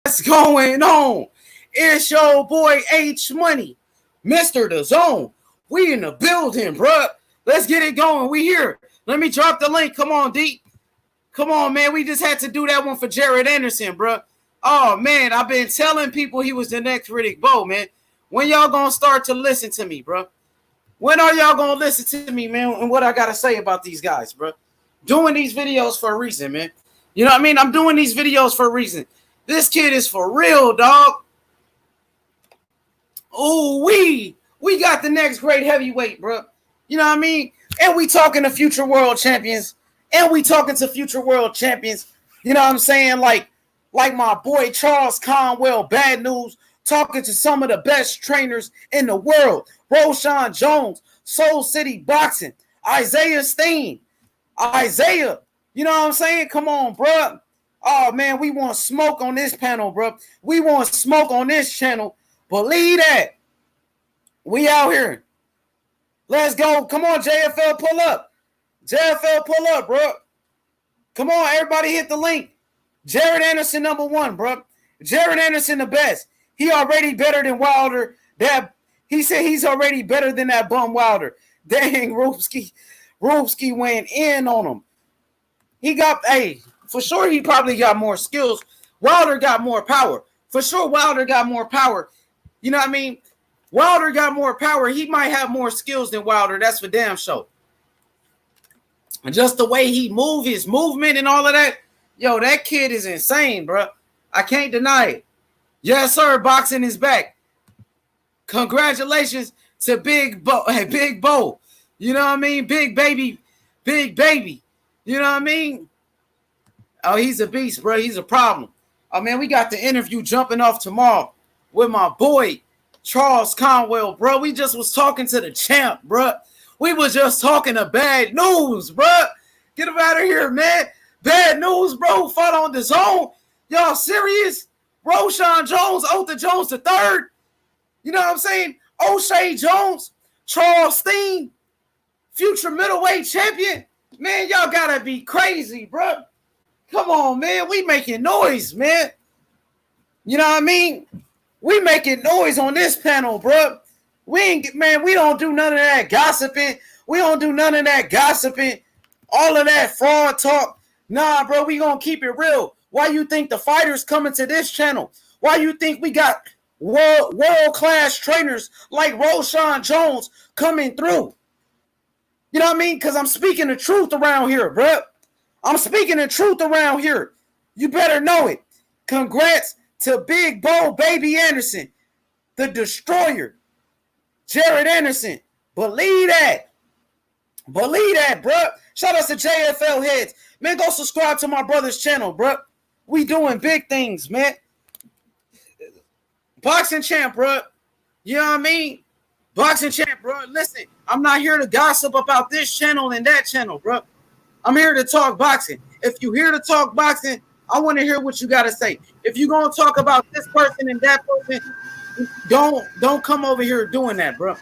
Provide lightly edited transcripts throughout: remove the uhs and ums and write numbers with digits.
What's going on? It's your boy H Money, Mr. The Zone. We in the building, bruh. Let's get it going. We here. Let me drop the link. Come on, D. Come on, man. We just had to do that one for Jared Anderson, bruh. Oh, man. I've been telling people he was the next Riddick Bowe, man. When y'all gonna start to listen to me, bruh? When are y'all gonna listen to me, man, and what I gotta say about these guys, bruh? Doing these videos for a reason, man. You know what I mean? I'm doing these videos for a reason. This kid is for real, dog. Ooh, we got the next great heavyweight, bro. You know what I mean? And we talking to future world champions. And we talking to future world champions. You know what I'm saying? Like my boy Charles Conwell, Bad News, talking to some of the best trainers in the world. Roshan Jones, Soul City Boxing, Isaiah Steen. Isaiah, you know what I'm saying? Come on, bro. Oh, man, we want smoke on this panel, bro. We want smoke on this channel. Believe that. We out here. Let's go. Come on, JFL, pull up. JFL, pull up, bro. Come on, everybody hit the link. Jared Anderson, #1, bro. Jared Anderson, the best. He already better than Wilder. He said he's already better than that bum Wilder. Dang, Rupski went in on him. He got, for sure he probably got more skills. Wilder got more power. For sure Wilder got more power. You know what I mean? Wilder got more power. He might have more skills than Wilder. That's for damn sure. And just the way he move, his movement and all of that. Yo, that kid is insane, bro. I can't deny it. Yes, sir. Boxing is back. Congratulations to Big Bowe. You know what I mean? Big baby. You know what I mean? Oh, he's a beast, bro. He's a problem. Oh, man, we got the interview jumping off tomorrow with my boy, Charles Conwell, bro. We just was talking to the champ, bro. We was just talking to Bad News, bro. Get him out of here, man. Bad News, bro. Fought on the Zone. Y'all serious? Roshan Jones, Otha Jones III. You know what I'm saying? O'Shea Jones, Charles Steen, future middleweight champion. Man, y'all gotta be crazy, bro. Come on, man. We making noise, man. You know what I mean? We making noise on this panel, bro. We don't do none of that gossiping. We don't do none of that gossiping. All of that fraud talk. Nah, bro, we gonna keep it real. Why you think the fighters coming to this channel? Why you think we got world-class trainers like Roshan Jones coming through? You know what I mean? Because I'm speaking the truth around here, bro. I'm speaking the truth around here. You better know it. Congrats to Big Bowe Baby Anderson, the destroyer. Jared Anderson. Believe that. Believe that, bro. Shout out to JFL heads. Man, go subscribe to my brother's channel, bro. We doing big things, man. Boxing champ, bro. You know what I mean? Boxing champ, bro. Listen, I'm not here to gossip about this channel and that channel, bro. I'm here to talk boxing. If you're here to talk boxing, I want to hear what you got to say. If you're going to talk about this person and that person, don't come over here doing that, bro.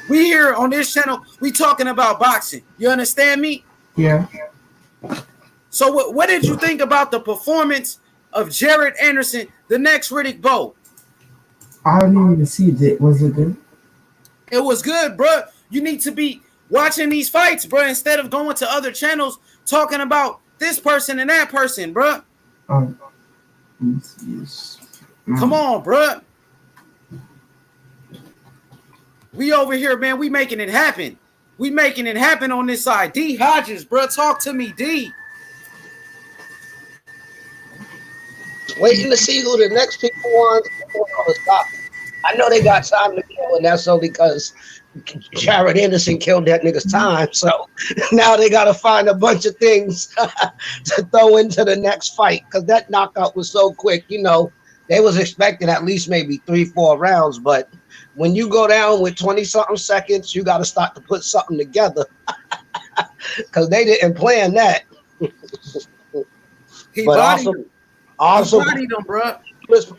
We here on this channel, we talking about boxing. You understand me? Yeah. So what did you think about the performance of Jared Anderson, the next Riddick Bowe? I didn't even see it. Was it good? It was good, bro. You need to be watching these fights, bro, instead of going to other channels talking about this person and that person, bro. Come on, bro. We over here, man. We making it happen. We making it happen on this side. D Hodges, bro. Talk to me, D. Waiting to see who the next people want to stop. I know they got time to kill, and that's only because Jared Anderson killed that nigga's time. So now they got to find a bunch of things to throw into the next fight, because that knockout was so quick. You know, they was expecting at least maybe 3-4 rounds, but when you go down with 20-something seconds, you got to start to put something together, because they didn't plan that. He but bodied awesome, him. awesome, He bodied him, bro.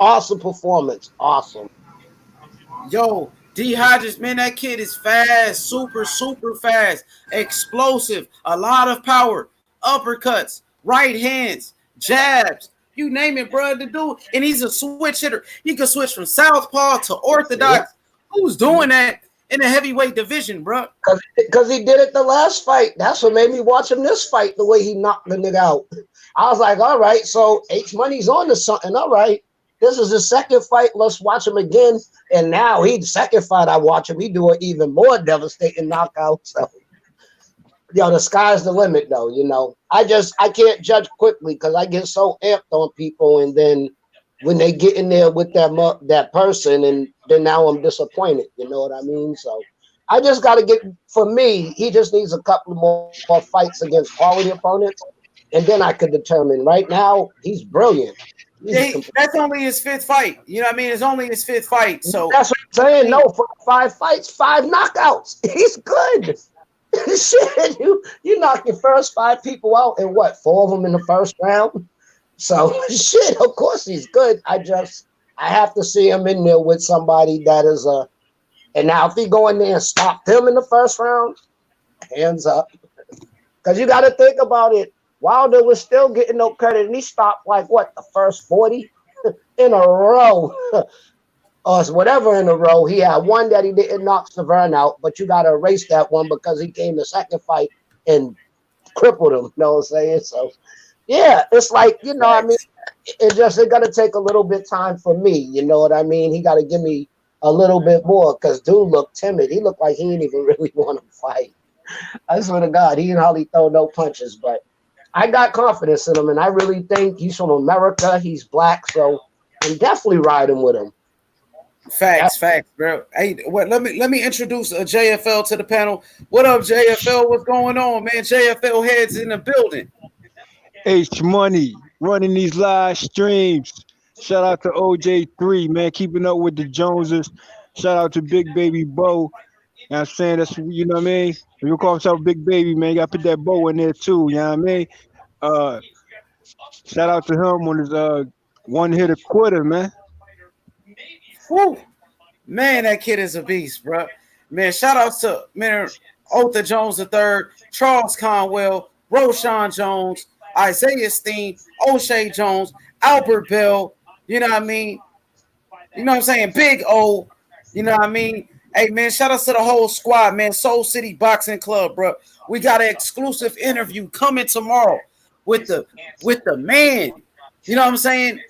Awesome performance. Awesome. Yo, D Hodges, man, that kid is fast, super fast, explosive, a lot of power, uppercuts, right hands, jabs, You name it, bro. The dude, and he's a switch hitter. He can switch from southpaw to orthodox. Yeah. Who's doing that in the heavyweight division, bro? Because he did it the last fight. That's what made me watch him this fight, the way he knocked the nigga out. I was like, all right, so H Money's on to something. All right. This is his second fight. Let's watch him again. And now the second fight I watch him, he do an even more devastating knockout. So, the sky's the limit, though. I can't judge quickly because I get so amped on people, and then when they get in there with that person, and then now I'm disappointed. You know what I mean? So I just got to for me, he just needs a couple more fights against quality opponents, and then I could determine. Right now, he's brilliant. That's only his fifth fight. You know what I mean? It's only his fifth fight. So that's what I'm saying. No, for 5 fights, 5 knockouts. He's good. Shit, you knock your first 5 people out, and 4 of them in the first round. So shit, of course he's good. I have to see him in there with somebody that is and now if he go in there and stop him in the first round, hands up. Because you got to think about it. Wilder was still getting no credit, and he stopped the first 40 in a row. Or whatever in a row. He had one that he didn't knock Severn out, but you got to erase that one because he came the second fight and crippled him. You know what I'm saying? So, yeah, it's like, I mean, it got to take a little bit time for me. You know what I mean? He got to give me a little bit more because dude looked timid. He looked like he didn't even really want to fight. I swear to God, he didn't hardly throw no punches, but I got confidence in him, and I really think he's from America. He's black, so I'm definitely riding with him. Facts, bro. Hey, let me introduce JFL to the panel. What up, JFL? What's going on, man? JFL heads in the building. H Money running these live streams. Shout out to OJ3, man, keeping up with the Joneses. Shout out to Big Baby Bo. You know what I'm saying? That's, you know what I mean? If you call himself Big Baby, man, you got to put that Bo in there too. You know what I mean? Shout out to him on his one-hitter quitter, man. Woo. Man, that kid is a beast, bro. Man, shout out to Otha Jones III, Charles Conwell, Roshan Jones, Isaiah Steen, O'Shea Jones, Albert Bell. You know what I mean? You know what I'm saying? Big O. You know what I mean? Hey, man, shout out to the whole squad, man. Soul City Boxing Club, bro. We got an exclusive interview coming tomorrow with the man. You know what I'm saying?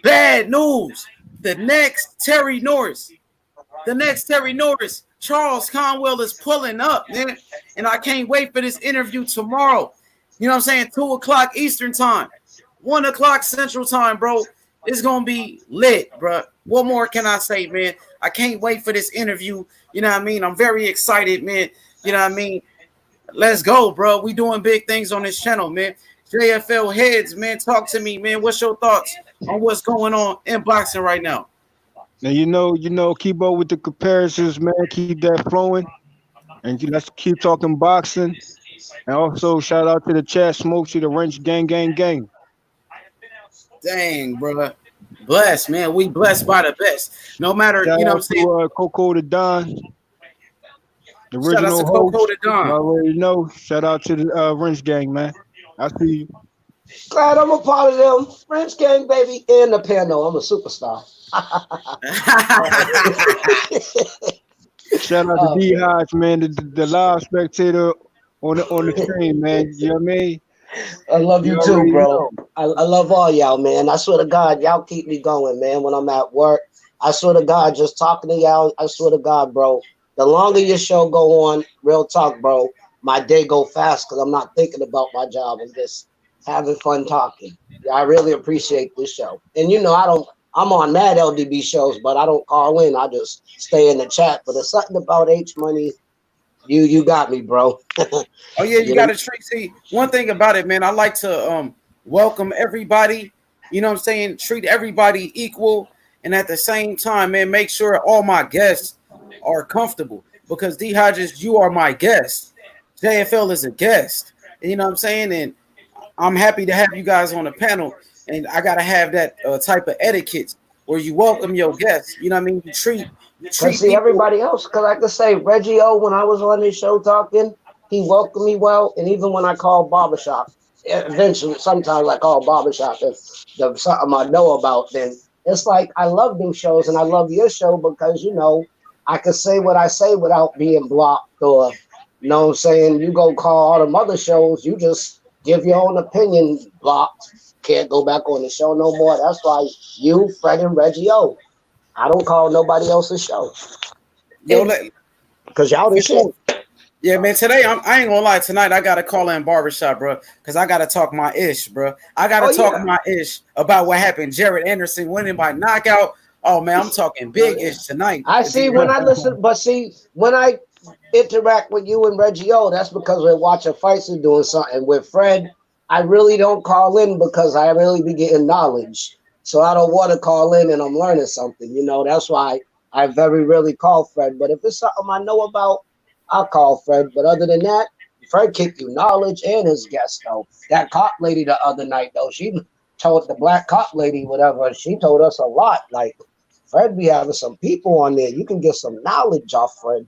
Bad news. The next Terry Norris. Charles Conwell is pulling up, man. And I can't wait for this interview tomorrow. You know what I'm saying? 2 o'clock Eastern time. 1 o'clock Central time, bro. It's going to be lit, bro. What more can I say, man? I can't wait for this interview. You know what I mean? I'm very excited, man. You know what I mean? Let's go, bro. We doing big things on this channel, man. JFL heads, man. Talk to me, man. What's your thoughts on what's going on in boxing right now? Now, you know, keep up with the comparisons, man. Keep that flowing. And let's keep talking boxing. And also, shout out to the chat, Smokesy, the Wrench Gang. Dang, bro. Blessed, man. We blessed by the best. No matter, shout you know what I'm saying? Coco the Don. The original shout out to host. Coco the Don. I already know. Shout out to the Wrench Gang, man. I see you. Glad I'm a part of them. French Gang, baby, and the panel. I'm a superstar. Shout out to D Hodge, man, the live spectator on the stream, man. You know what I mean? I love you too, bro. I love all y'all, man. I swear to God, y'all keep me going, man, when I'm at work. I swear to God, just talking to y'all, I swear to God, bro, the longer your show go on, real talk, bro, my day go fast because I'm not thinking about my job. I'm just having fun talking. Yeah, I really appreciate this show. And I'm on mad LDB shows, but I don't call in. I just stay in the chat. But there's something about H Money. You got me, bro. Oh yeah, you got to treat. See, one thing about it, man, I like to welcome everybody. You know what I'm saying? Treat everybody equal, and at the same time, man, make sure all my guests are comfortable. Because D Hodges, you are my guest. JFL is a guest. You know what I'm saying? And I'm happy to have you guys on the panel. And I gotta have that type of etiquette where you welcome your guests. You know what I mean? You treat see everybody else. Because I could say Reggie O, when I was on this show talking, he welcomed me well. And even when I called barbershop, eventually, sometimes like oh barbershop, if there's something I know about, then it's like I love them shows and I love your show because I can say what I say without being blocked or what I'm saying. You go call all them other shows, you just give your own opinion, blocked. Can't go back on the show no more. That's why you, Fred, and Reggie O. I don't call nobody else's show. Yo, Because y'all the shit. yeah, man. Today, I ain't gonna lie. Tonight, I gotta call in barbershop, bro, because I gotta talk my ish, bro. I gotta talk my ish about what happened. Jared Anderson winning by knockout. Oh man, I'm talking big ish tonight. I see when I listen, but see when I interact with you and Reggie O, that's because we're watching fights and doing something. With Fred, I really don't call in because I really be getting knowledge. So I don't want to call in and I'm learning something. That's why I very rarely call Fred. But if it's something I know about, I'll call Fred. But other than that, Fred kicked you knowledge and his guest though. That cop lady the other night though, she told the black cop lady whatever. She told us a lot. Like Fred be having some people on there. You can get some knowledge off Fred.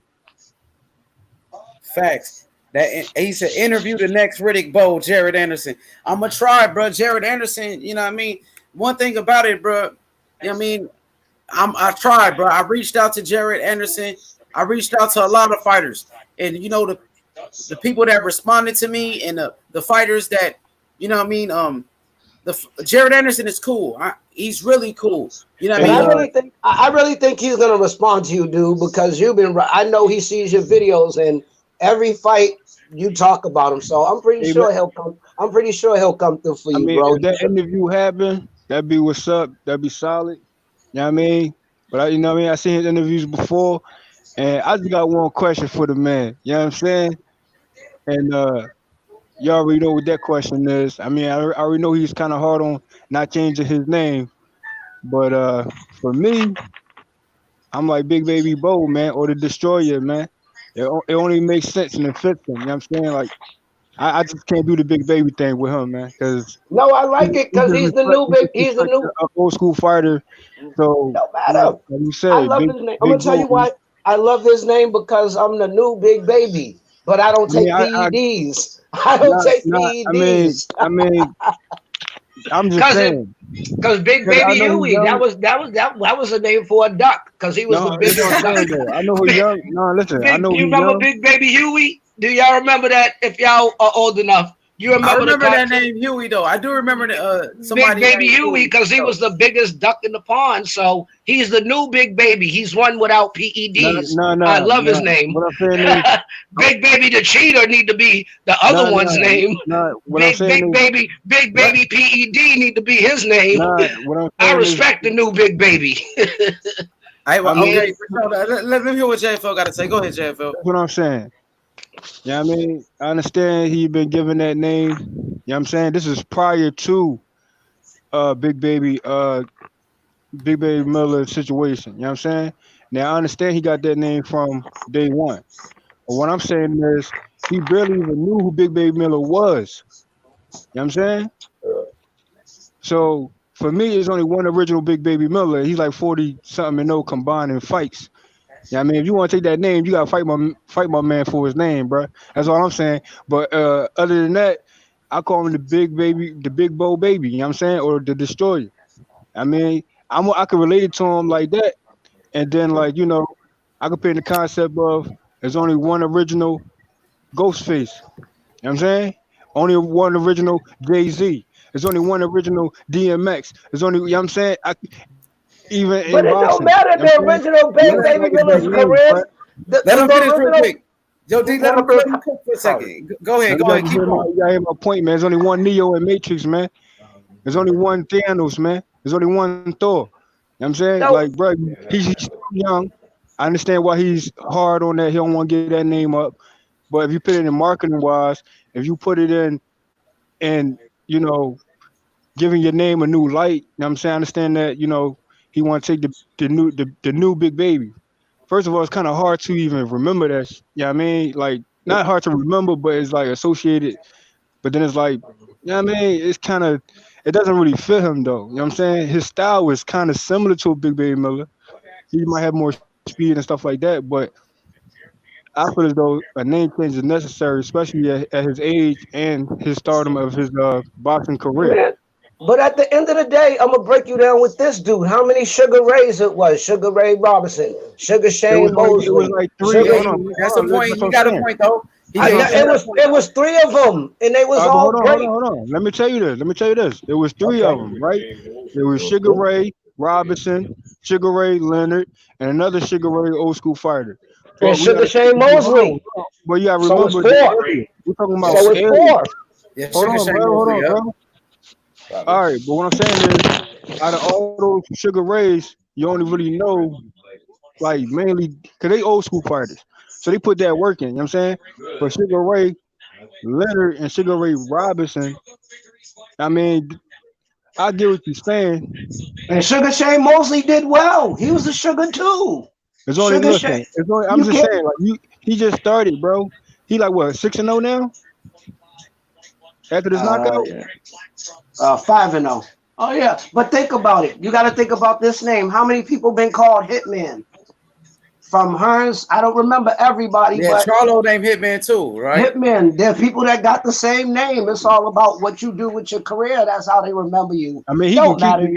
Facts. That he said interview the next Riddick Bowe, Jared Anderson. I'm gonna try, bro. Jared Anderson. You know what I mean? One thing about it, bro. You know what I mean? I tried, bro. I reached out to Jared Anderson. I reached out to a lot of fighters, and the people that responded to me and the fighters that what I mean. Jared Anderson is cool. He's really cool. You know what I mean? I really think he's gonna respond to you, dude, because you've been. I know he sees your videos and every fight you talk about him. So I'm pretty sure he'll come. I'm pretty sure he'll come through for you, bro. If that interview happened, that'd be what's up. That'd be solid. You know what I mean? But I seen his interviews before, and I just got one question for the man. You know what I'm saying? And you already know what that question is. I mean, I already know he's kind of hard on not changing his name, but for me, I'm like Big Baby Bowe, man, or the Destroyer, man. It only makes sense and it fits him. You know what I'm saying? Like, I just can't do the Big Baby thing with him, man. No, I like it because he's the new big. He's the new old school fighter. So no matter. Like you said, I love his name. I'm gonna tell you why I love his name because I'm the new Big Baby, but I don't take PEDs. I don't take PEDs. I mean, I'm just saying. Because Big Baby Huey, that was a name for a duck because he was the biggest duck. I know who young. No, listen. I know you remember young. Big Baby Huey? Do y'all remember that? If y'all are old enough, you remember. I remember that name Huey though. I do remember somebody. Big Baby Huey because he was the biggest duck in the pond. So he's the new Big Baby. He's one without PEDs. I love his name. What I'm saying is, Big Baby the cheater need to be the other one's name. Big Baby PED need to be his name. I respect the new Big Baby. Let me hear what JFL got to say. Go ahead, JFL. That's what I'm saying. Yeah, I mean, I understand he been given that name. You know what I'm saying? This is prior to Big Baby Miller situation. You know what I'm saying? Now I understand he got that name from day one. But what I'm saying is he barely even knew who Big Baby Miller was. You know what I'm saying? So for me, there's only one original Big Baby Miller. He's like 40 something and no combined in fights. Yeah, I mean, if you want to take that name, you gotta fight my man for his name, bro. That's all I'm saying. But other than that, I call him the Big Bowe Baby. You know what I'm saying, or the Destroyer. I mean, I can relate it to him like that, and then I can put in the concept of there's only one original Ghostface. You know what I'm saying? Only one original Jay-Z. There's only one original DMX. There's only, you know what I'm saying? Even but it don't matter the original Baby Miller's career. Let him finish real quick. Yo, D, let him cook for a second. Go ahead. Keep going. You gotta hear my point, man. There's only one Neo in Matrix, man. There's only one Thanos, man. There's only one Thor. You know what I'm saying? Like, bro, he's still young. I understand why he's hard on that. He don't want to get that name up. But if you put it in marketing wise, if you put it in and giving your name a new light, you know what I'm saying? I understand that, he want to take the new Big Baby. First of all, it's kind of hard to even remember that. Yeah, I mean, like not hard to remember, but it's like associated. But then it's like, I mean, it's kind of it doesn't really fit him though. You know what I'm saying? His style is kind of similar to a Big Baby Miller. He might have more speed and stuff like that, but I feel as though a name change is necessary, especially at his age and his stardom of his boxing career. Man. But at the end of the day, I'm gonna break you down with this dude. How many Sugar Rays it was? Sugar Ray Robinson, Sugar Shane It was Mosley, like three. Sugar. Yeah, Hold on, that's the point. that's You what got I'm a saying. point though. He I, got no, it was three of them, and they was But all great. hold on. Let me tell you this. It was three of Okay. them, right? It was Sugar Ray Robinson, Sugar Ray Leonard, and another Sugar Ray old school fighter. And But we Sugar gotta Shane Mosley. but you gotta So it's remember the four. area. We're talking about So the it's area. four. Yeah, Hold Sugar on, Shane bro. Hold Mosley. on, Yep. bro. All right, but what I'm saying is, out of all those Sugar Rays, you only really know like mainly because they old school fighters. So they put that work in, you know what I'm saying? But Sugar Ray Leonard and Sugar Ray Robinson, I mean, I get what you're saying. And Sugar Shane Mosley did well. He was a sugar too. It's only Sugar Shane. listen, it's only I'm You just can't. saying, like he just started, bro. He like what, 6-0 now? After this knockout? Yeah. 5-0. Oh yeah, but think about it. You got to think about this name. How many people been called Hitman? From Hearns, I don't remember everybody, Yeah, but Charlo named Hitman too, right? Hitman. There are people that got the same name. It's all about what you do with your career. That's how they remember you. I mean, Don't matter.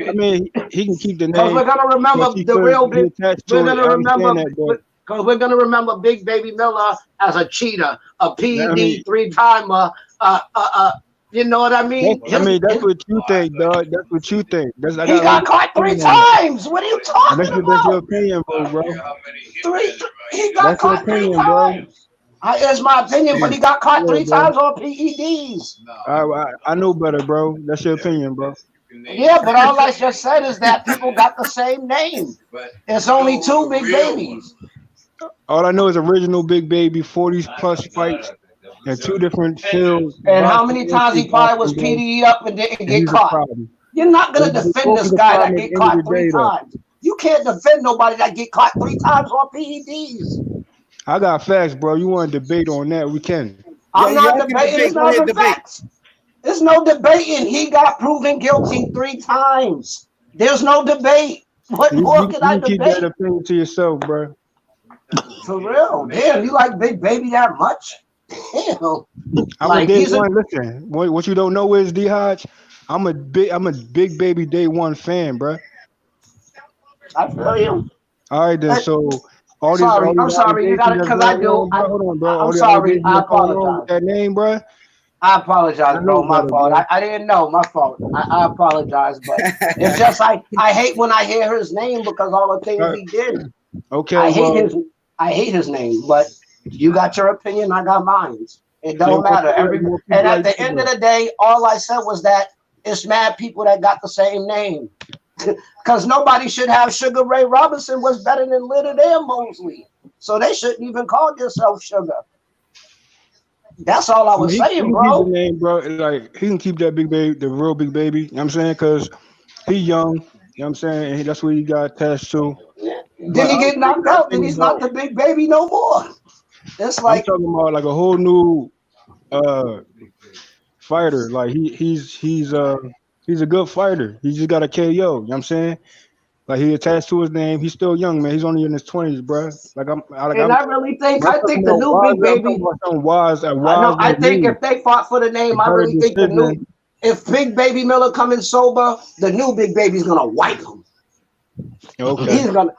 he can keep the Because name, we're gonna but remember he the could real be big. attached We're to it. gonna I remember understand that, but because we're gonna remember Big Baby Miller as a cheater, a I mean, PED three-timer. You know what I mean? that's what you think, dog. That's what you think. I He got like got caught three opinion on that. times. What are you talking That's your about? opinion, bro. He got That's your caught three opinion, bro. times. It's my opinion, but he got caught Yeah, three bro. times on PEDs. I know better, bro. That's your opinion, bro. Yeah, but all I just said is that people got the same name. It's only two big babies. All I know is original Big Baby, 40 plus fights, and two different fields, And how boxing many and times he probably was kickboxing, bro. PD'd up and didn't And get he's a caught? problem. You're not gonna defend Both this is a guy problem that at get the end of caught the three day, though. times. You can't defend nobody that get caught three times on PEDs. I got facts, bro. You want to debate on that? We can. I'm Yeah, not y'all can debating. debate. It's Go not ahead, the debate. facts. There's no debating. He got proven guilty three times. There's no debate. What more can I You keep that debate? opinion to yourself, bro. For real. Damn, you like Big Baby that much? Damn. I'm a Like day he's a one. Listen, what you don't know is D Hodge. I'm a Big Baby day one fan, bro. I feel you. All right, then. So all I'm these sorry. You got allegations it that's because I going do. on, bro. Hold on, bro. All I'm the sorry. allegations I that's going on with apologize. that name, bro. I apologize, I know bro. My better, fault. bro. I didn't know. My fault. I apologize, but it's just I hate when I hear his name because all the things All right. he did. Okay, I hate well, his name, but you got your opinion, I got mine. It they don't want matter. more And people at like the you, end bro. of the day, all I said was that it's mad people that got the same name. Because nobody should have Sugar Ray Robinson was better than Leonard and Mosley. So they shouldn't even call yourself Sugar. That's all I was He saying, can keep the bro. name, bro. Like he can keep that Big Baby, the real Big Baby. You know what I'm saying? Because he young. You know what I'm saying? And that's what he got attached to. Then But he get knocked out, then he's not the big baby no more. It's I'm like talking about like a whole new uh fighter. Like he's a good fighter. He just got a KO. You know what I'm saying? Like he attached to his name. He's still young, man. He's only in his 20s, bro. and I really think I'm talking the about new big I'm talking baby. about something wise, a I know. wise I think move, if they fought for the a name, I better really think the new. decision. If Big Baby Miller coming sober, the new Big Baby's gonna wipe him. Okay. He's gonna.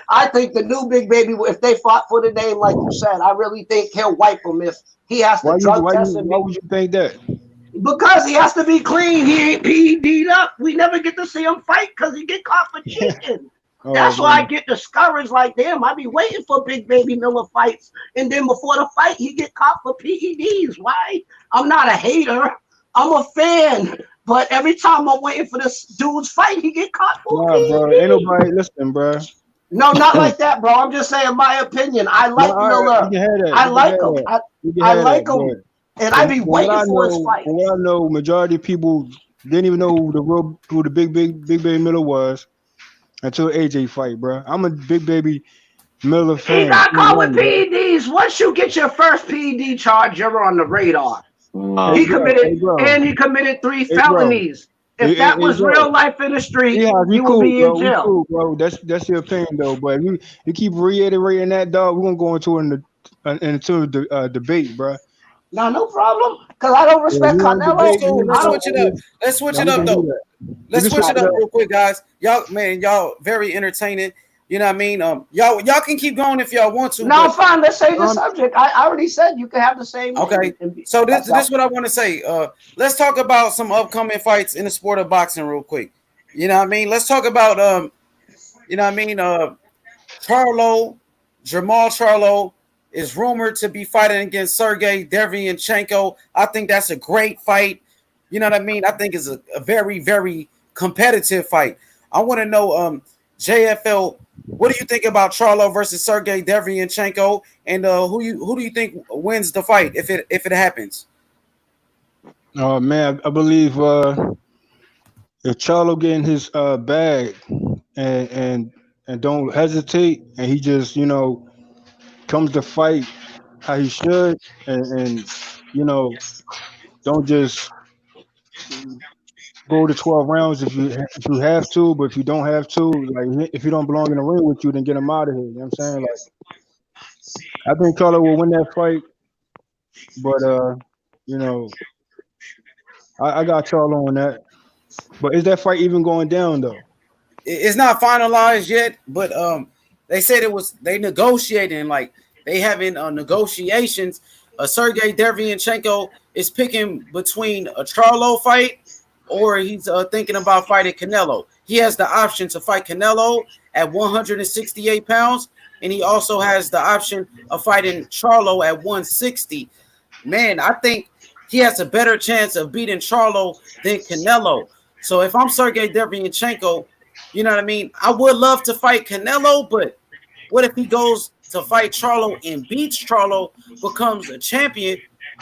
I think the new Big Baby, if they fought for the name, like you said, I really think he'll wipe him if he has to drug test him. Why would you think that? Because he has to be clean. He ain't PED'd up. We never get to see him fight because he get caught for cheating. Oh That's why I man. get discouraged. Like, damn, I be waiting for Big Baby Miller fights, and then before the fight, he get caught for PEDs. Why? I'm not a hater. I'm a fan. But every time I'm waiting for this dude's fight, he get caught for Nah, bro. Ain't PEDs. nobody listen, bro. No, not like that, bro. I'm just saying my opinion. I No, like all right, you Miller. can have that. I You can like have him. that. You can I have like that. him, and I be From what waiting I for his know, fight. from what I know, majority of people didn't even know who the Big Baby Miller was until AJ fight, bro. I'm a Big Baby Miller He fan. got He caught with won, bro. PEDs. Once you get your first PED charge, you're on the radar. Hey, bro. He committed 3 Hey, bro. felonies. If that Hey, was bro. real life in the street, Yeah, we you would cool, be in bro. We jail. cool, bro. That's your opinion, though. But you keep reiterating that, dog. We're gonna go into into the debate, bro. No, no problem. Because I don't Yeah, respect we want to Canelo. debate. So We let's I don't. switch it up. Let's switch no, it we up can do though. that. We Let's can switch switch it it up up. real quick, guys. Y'all, man, y'all very entertaining. You know what I mean? Y'all can keep going if y'all want to, No, but fine. Let's change the um, subject. I already said you can have the same. okay. So this That's this out. is what I want to say. Let's talk about some upcoming fights in the sport of boxing real quick. You know what I mean? Let's talk about you know what I mean? Charlo, Jamal Charlo is rumored to be fighting against Sergey Derevyanchenko. I think that's a great fight. You know what I mean? I think it's a very, very competitive fight. I want to know, JFL, what do you think about Charlo versus Sergey Derevyanchenko, and who do you think wins the fight if it happens? Oh man, I believe if Charlo getting his bag and and and don't hesitate, and he just comes to fight how he should, and you know don't just go to 12 rounds if you have to, but if you don't have to, like if you don't belong in the ring with you, then get him out of here. You know what I'm saying? Like I think Charlo will win that fight, but you know I got Charlo on that. But is that fight even going down though? It's not finalized yet, but they said they negotiating, like they having negotiations. Sergey Derevyanchenko is picking between a Charlo fight or he's thinking about fighting Canelo. He has the option to fight Canelo at 168 pounds, and he also has the option of fighting Charlo at 160. Man, I think he has a better chance of beating Charlo than Canelo. So if I'm Sergey Derevyanchenko, you know what I mean? I would love to fight Canelo, but what if he goes to fight Charlo and beats Charlo, becomes a champion?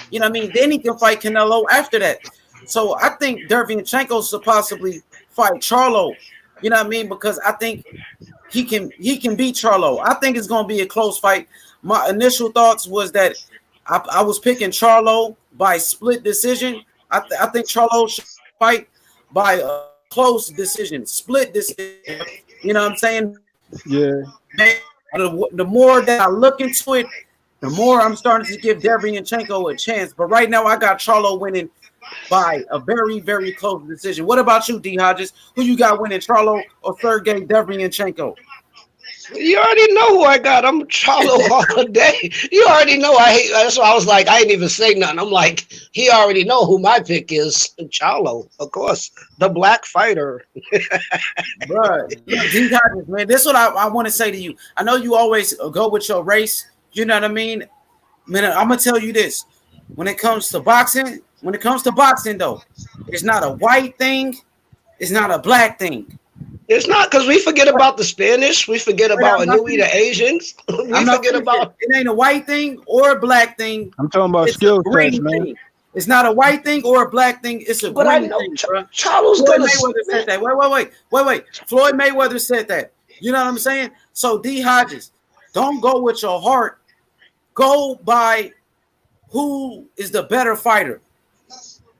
You know what I mean? Then he can fight Canelo after that. So I think Derevyanchenko should possibly fight Charlo. You know what I mean? Because I think he can beat Charlo. I think it's gonna be a close fight. My initial thoughts was that I was picking Charlo by split decision. I think Charlo should fight by a close decision, split decision. You know what I'm saying? Yeah, The more that I look into it, the more I'm starting to give Derevyanchenko a chance. But right now, I got Charlo winning by a very, very close decision. What about you, D Hodges? Who you got winning, Charlo or Sergey Derevyanchenko? You already know who I got. I'm Charlo all day. You already know I hate. That's why I was like, I ain't even say nothing. I'm like, he already know who my pick is. Charlo, of course, the black fighter. Bro, look, D Hodges, man, this is what I want to say to you. I know you always go with your race. You know what I mean? Man, I'm gonna tell you this. When it comes to boxing, though, it's not a white thing. It's not a black thing. It's not because we forget Wait, about the Spanish. We forget wait, about I'm not Anui, finished. the Asians. We I'm not forget finished yet. about. It ain't a white thing or a black thing. I'm talking about It's a skill sets, green man. thing. It's not a white thing or a black thing. It's a But I green know thing, bro. Charlo's Floyd gonna. Mayweather Man, said that. Wait. Floyd Mayweather said that. You know what I'm saying? So D Hodges, don't go with your heart. Go by who is the better fighter.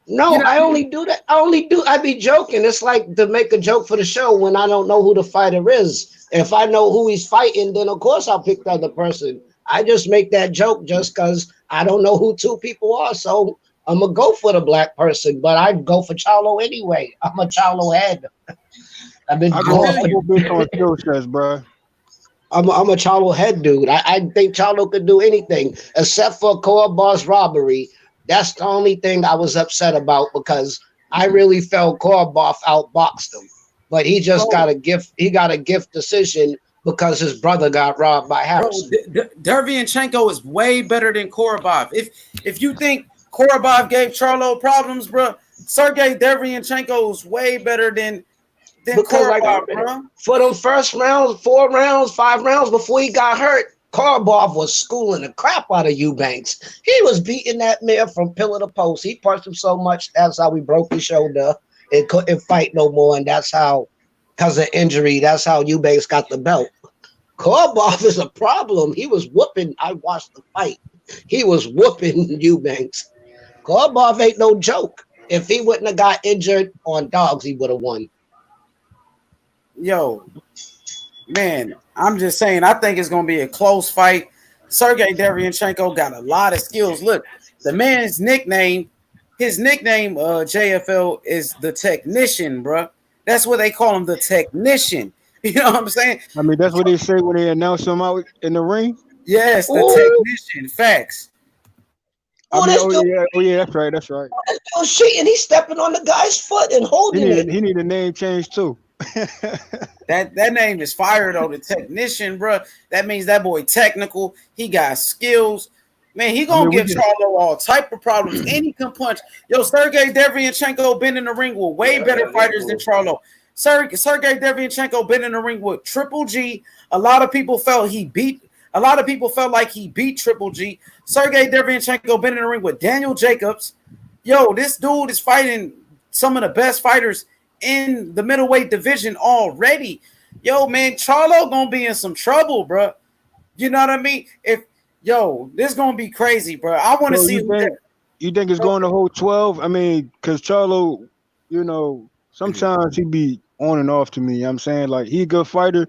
You no, know I what I mean? only do that. I be joking. It's like to make a joke for the show when I don't know who the fighter is. If I know who he's fighting, then of course I'll pick the other person. I just make that joke just because I don't know who two people are. So I'm gonna go for the black person, but I'd go for Charlo anyway. I'm a Charlo head. I've been I I go going feel for. I you. go based on skill sets, bro. I'm a Charlo head dude. I think Charlo could do anything except for core boss robbery. That's the only thing I was upset about because I really felt Korboff outboxed him. But he just Bro, got a gift. He got a gift decision because his brother got robbed by bro, Harrison. Derevyanchenko is way better than Korobov. If you think Korobov gave Charlo problems, bro, Sergey Derevyanchenko is way better than Because like I Korobov, already bro. for them first rounds, 4 rounds, 5 rounds before he got hurt, Korboff was schooling the crap out of Eubanks. He was beating that man from pillar to post. He punched him so much that's how he broke his shoulder and couldn't fight no more. And that's how, because of injury, that's how Eubanks got the belt. Korboff is a problem. He was whooping. I watched the fight. He was whooping Eubanks. Korboff ain't no joke. If he wouldn't have got injured on dogs, he would have won. Yo, man, I'm just saying, I think it's gonna be a close fight. Sergey Derevyanchenko got a lot of skills. Look, the man's nickname, his nickname, JFL is the technician, bro. That's what they call him, the technician. You know what I'm saying? I mean, that's what they say when they announce him out in the ring. Yes, the Ooh, technician. Facts. I oh, mean, this dude, oh yeah, that's right, that's right. this dude's cheating. He's stepping on the guy's foot and holding it. He need a name change too. That name is fire though. The technician, bro. That means that boy technical. He got skills. Man, he I gonna mean, we give just Charlo all type of problems. And he can punch. Yo, Sergey Derevyanchenko been in the ring with way better fighters than Charlo. Sergey Derevyanchenko been in the ring with Triple G. A lot of people felt like he beat Triple G. Sergey Derevyanchenko been in the ring with Daniel Jacobs. Yo, this dude is fighting some of the best fighters in the middleweight division already. Yo, man, Charlo gonna be in some trouble, bro. You know what I mean? This gonna be crazy, bro. I want to so see you think it's going to hold 12? I mean, because Charlo, sometimes he be on and off to me. You know what I'm saying, like, he a good fighter,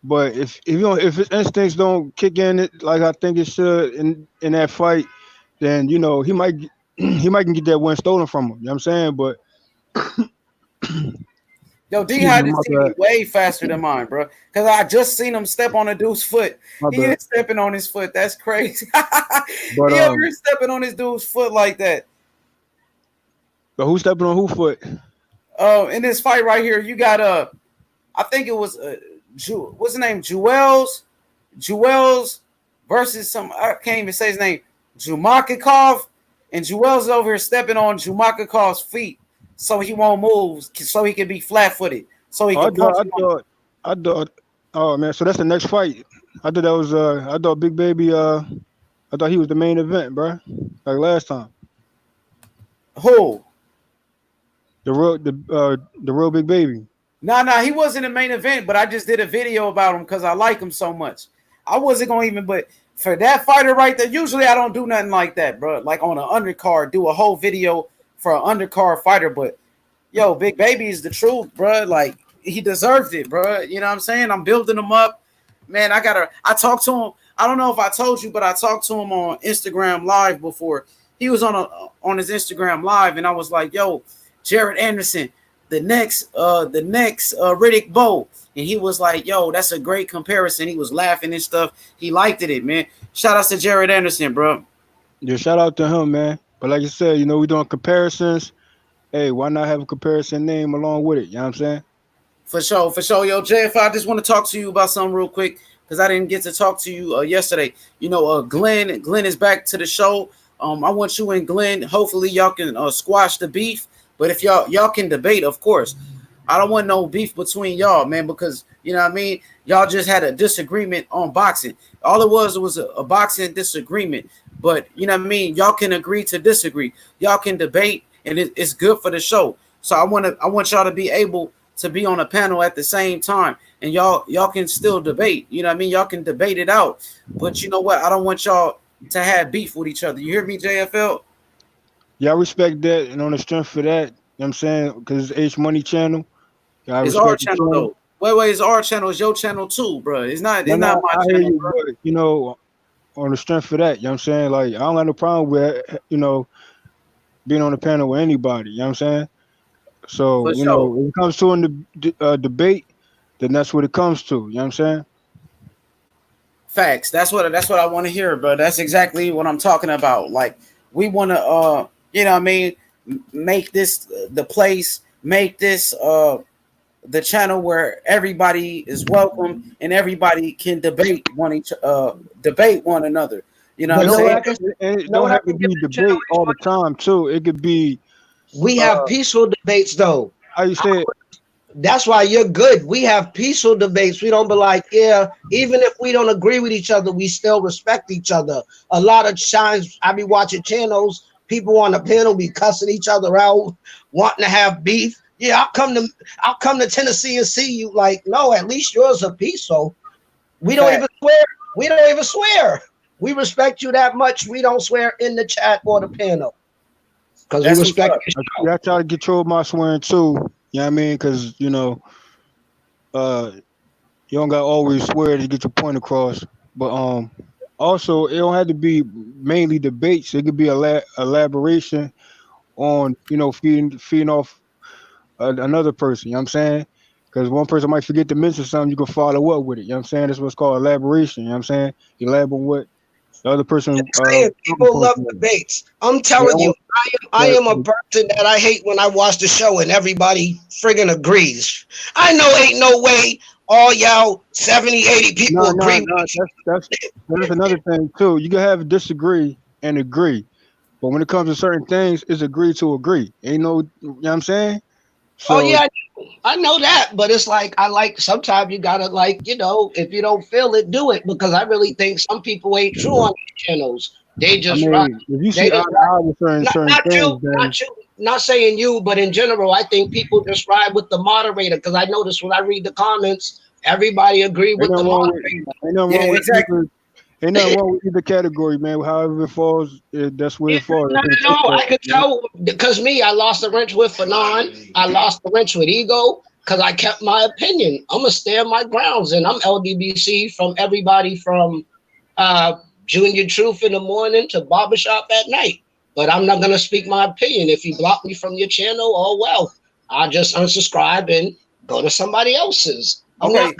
but if his instincts don't kick in like I think it should in that fight, then he might get that win stolen from him. You know what I'm saying? But Yo, D excuse had me, his my TV bad. way faster than mine, bro. Because I just seen him step on a dude's foot. My He bad. ain't stepping on his foot. That's crazy. But He over here stepping on his dude's foot like that. but who's stepping on who foot? In this fight right here, you got I think it was what's his name? Jewels versus some, I can't even say his name. Jumakikov, and Jewels over here stepping on Jumakakov's feet so he won't move, so he can be flat-footed, so he Oh, can punch him. I thought. Oh man, so that's the next fight. I thought that was. I thought Big Baby. I thought he was the main event, bro. Like last time. Who? The real Big Baby. No, he wasn't the main event, but I just did a video about him because I like him so much. I wasn't going to even, but for that fighter right there, usually I don't do nothing like that, bro. Like on an undercard, do a whole video for an undercard fighter. But, yo, Big Baby is the truth, bro. Like, he deserved it, bro. You know what I'm saying? I'm building him up. Man, I talked to him. I don't know if I told you, but I talked to him on Instagram Live before. He was on his Instagram Live, and I was like, yo, Jared Anderson, the next Riddick Bowe. And he was like, yo, that's a great comparison. He was laughing and stuff. He liked it, man. Shout out to Jared Anderson, bro. Yeah, shout out to him, man. But like you said, we're doing comparisons. Hey, why not have a comparison name along with it? You know what I'm saying? For sure. Yo, JF, I just want to talk to you about something real quick because I didn't get to talk to you yesterday. Glenn is back to the show. I want you and Glenn, hopefully y'all can squash the beef. But if y'all can debate, of course. I don't want no beef between y'all, man, because, you know what I mean? Y'all just had a disagreement on boxing. All it was a boxing disagreement. But, you know what I mean? Y'all can agree to disagree. Y'all can debate, and it's good for the show. So I want y'all to be able to be on a panel at the same time, and y'all can still debate. You know what I mean? Y'all can debate it out. But you know what? I don't want y'all to have beef with each other. You hear me, JFL? Yeah, I respect that, and on the strength of that, you know what I'm saying? Because it's H Money channel. Yeah, It's our channel though. Wait, it's our channel. It's your channel too, bro. It's not my I hear channel, you, bro. but, on the strength of that, you know what I'm saying? Like, I don't have no problem with, being on the panel with anybody, you know what I'm saying? So, For sure. when it comes to the debate, then that's what it comes to, you know what I'm saying? Facts. That's what I want to hear, bro. That's exactly what I'm talking about. Like, we want to, you know what I mean, make this the place, make this the channel where everybody is welcome and everybody can debate one another. You know But what I'm no, saying? And it don't have to be debate all the time, too. It could be, we have peaceful debates, though. how you say it? That's why you're good. We have peaceful debates. We don't be like, yeah, even if we don't agree with each other, we still respect each other. A lot of times I be watching channels, people on the panel be cussing each other out, wanting to have beef. Yeah, I'll come to Tennessee and see you. Like, no, at least yours are peaceful. We don't even swear. We don't even swear. We respect you that much. We don't swear in the chat or the panel. Because we respect you. I try to control my swearing too. You know what I mean? Because, you don't got to always swear to get your point across. But Also, it don't have to be mainly debates. It could be a elaboration on, feeding off another person. You know what I'm saying? Because one person might forget to mention something, you can follow up with it. You know what I'm saying? That's what's called elaboration. You know what I'm saying? Elaborate on what the other person. Saying people love debates. I'm telling you, I am a person that I hate when I watch the show and everybody friggin' agrees. I know ain't no way all y'all 70, 80 people agree with me. That's another thing too. You can have disagree and agree, but when it comes to certain things, it's agree to agree. Ain't no, you know what I'm saying? Oh So yeah, I know that, but it's like I like sometimes you gotta like, if you don't feel it, do it, because I really think some people ain't true on these channels. They I just run. mean, if you They see eye just to run. eye with certain things, then Not you, not saying you, but in general, I think people just ride with the moderator, because I notice when I read the comments, everybody agree ain't with the nothing wrong with moderator. ain't nothing Yeah, wrong with exactly. either. Ain't nothing wrong with either category, man. However it falls, that's where Yeah, it falls. no, That's what no, it no. takes, I could man. tell because me, I lost the wrench with Fanon. I lost the wrench with Ego because I kept my opinion. I'm gonna stand my grounds, and I'm LDBC from everybody from uh, Junior Truth in the morning to barbershop at night. But I'm not gonna speak my opinion. If you block me from your channel, oh well. I'll just unsubscribe and go to somebody else's. Okay,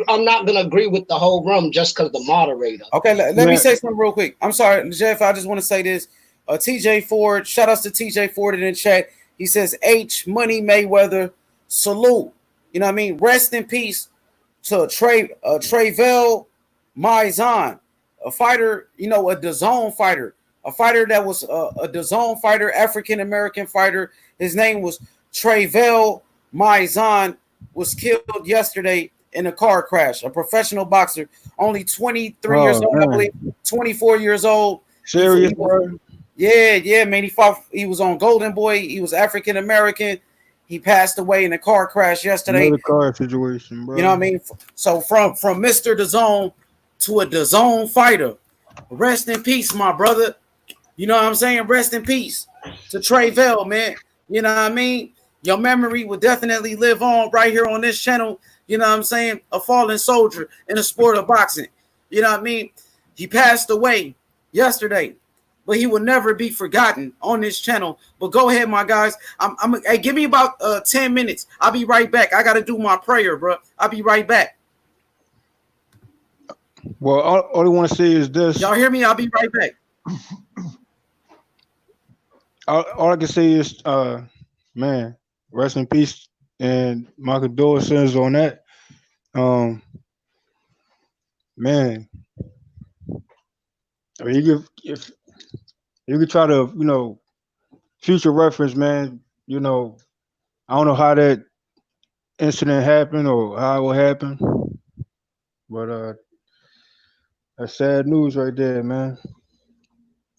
I'm not gonna agree with the whole room just because the moderator. okay. Let me Man, say something real quick. I'm sorry, Jeff. I just want to say this. TJ Ford, shout outs to TJ Ford in the chat. He says, H Money Mayweather, salute. You know what I mean? Rest in peace to Treville Maison, a fighter, a DAZN fighter, a fighter that was a DAZN fighter, African American fighter. His name was Treville Maison, was killed yesterday in a car crash. A professional boxer, only 23 years oh old, I man, believe, 24 years old. serious, He was, bro. yeah, man. He fought. He was on Golden Boy. He was African American. He passed away in a car crash yesterday. Another car situation, You know what I bro. mean? So from Mr. DAZN to a DAZN fighter. Rest in peace, my brother. You know what I'm saying? Rest in peace to Treville, man. You know what I mean? Your memory will definitely live on right here on this channel. You know what I'm saying? A fallen soldier in the sport of boxing. You know what I mean? He passed away yesterday, but he will never be forgotten on this channel. But go ahead, my guys. Hey, give me about 10 minutes. I'll be right back. I gotta do my prayer, bro. I'll be right back. Well, all I want to say is this. Y'all hear me? I'll be right back. All I can say is, man, rest in peace, and my condolences on that. Um, man, I mean, if you could try to, future reference, man. I don't know how that incident happened or how it will happen, but that's sad news right there, man.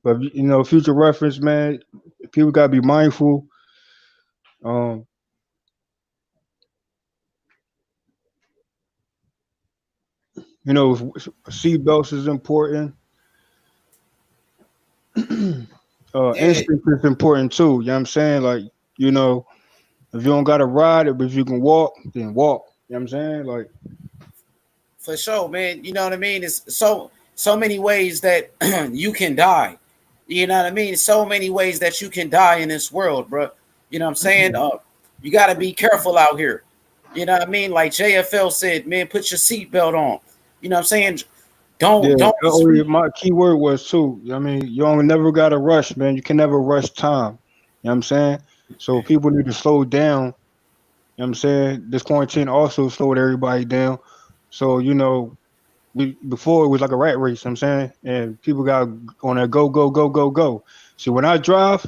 But future reference, man. People gotta be mindful. Um, seat belts is important. Yeah, Instinct is important too. You know what I'm saying? Like, you know, if you don't got to ride, if you can walk, then walk. You know what I'm saying? Like, for sure, man. You know what I mean? It's so many ways that you can die. You know what I mean? So many ways that you can die in this world, bro. You know what I'm saying? You got to be careful out here. You know what I mean? Like JFL said, man, put your seatbelt on. You know what I'm saying? yeah, Don't be my key word was too. I mean, you don't never got to rush, man. You can never rush time. You know what I'm saying? So people need to slow down. You know what I'm saying? This quarantine also slowed everybody down. So, before it was like a rat race, you know what I'm saying? And people got on that go, go, go, go, go. See, when I drive,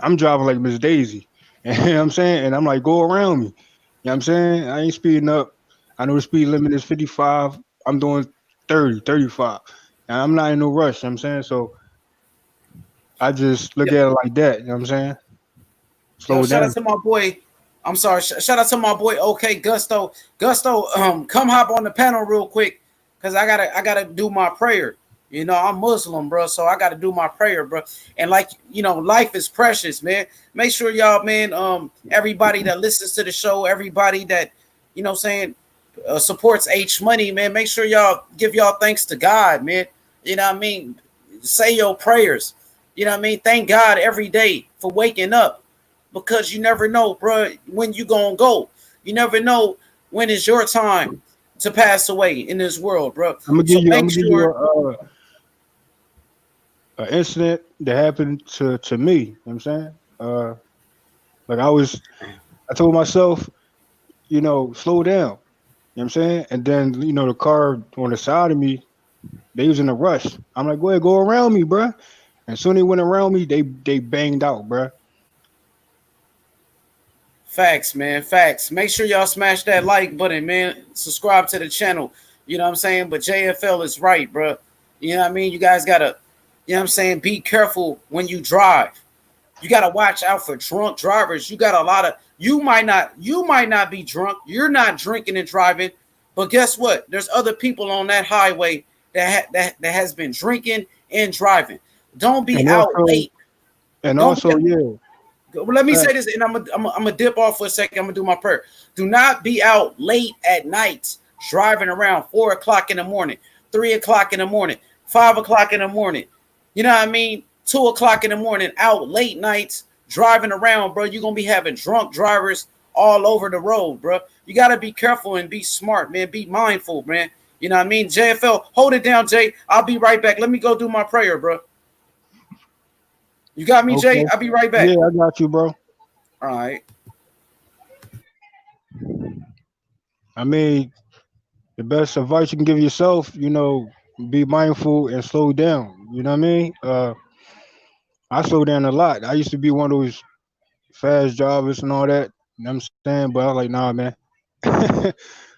I'm driving like Miss Daisy. You know what I'm saying? And I'm like, go around me. You know what I'm saying? I ain't speeding up. I know the speed limit is 55. I'm doing 30, 35. And I'm not in no rush. You know what I'm saying? So I just look at it like that. You know what I'm saying? Yo, Slow it shout out down. to my boy. I'm sorry. Shout out to my boy. Okay, Gusto. Gusto, come hop on the panel real quick, cause I gotta do my prayer. You know, I'm Muslim, bro, so I gotta do my prayer, bro. And like, life is precious, man. Make sure y'all, man, everybody that listens to the show, everybody that, saying, supports H Money, man. Make sure y'all give y'all thanks to God, man. You know what I mean? Say your prayers. You know what I mean? Thank God every day for waking up, because you never know, bro, when you gonna go. You never know when it's your time to pass away in this world, bro. So I'm make gonna give you sure. a incident that happened to me. You know what I'm saying? Like I told myself, slow down. You know what I'm saying? And then, the car on the side of me, they was in a rush. I'm like, go ahead, go around me, bruh. And soon they went around me, they banged out, bruh. Facts, man. Facts. Make sure y'all smash that like button, man. Subscribe to the channel. You know what I'm saying? But JFL is right, bro. You know what I mean? You guys gotta, you know what I'm saying, be careful when you drive. You gotta watch out for drunk drivers. You got a lot of you might not be drunk. You're not drinking and driving, but guess what? There's other people on that highway that has been drinking and driving. Don't be And out also, late. and Don't be also, yeah, Well, let me say facts. this, and I'm gonna dip off for a second. I'm gonna do my prayer. Do not be out late at night driving around 4 o'clock in the morning, 3 o'clock in the morning, 5 o'clock in the morning. You know what I mean? 2 o'clock in the morning, out late nights driving around, bro. You're gonna be having drunk drivers all over the road, bro. You gotta be careful and be smart, man. Be mindful, man. You know what I mean? JFL, hold it down, Jay. I'll be right back. Let me go do my prayer, bro. You got me, Jay? Okay. I'll be right back. Yeah, I got you, bro. All right. I mean, the best advice you can give yourself, be mindful and slow down. You know what I mean? I slow down a lot. I used to be one of those fast drivers and all that. You know what I'm saying? But I was like, nah, man.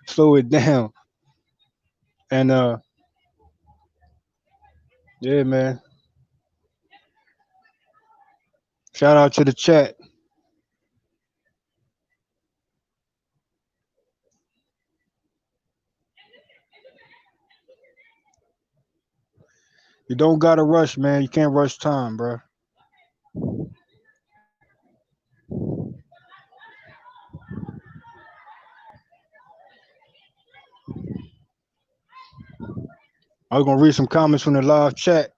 Slow it down. And yeah, man. Shout out to the chat. You don't gotta rush, man. You can't rush time, bro. I was gonna read some comments from the live chat.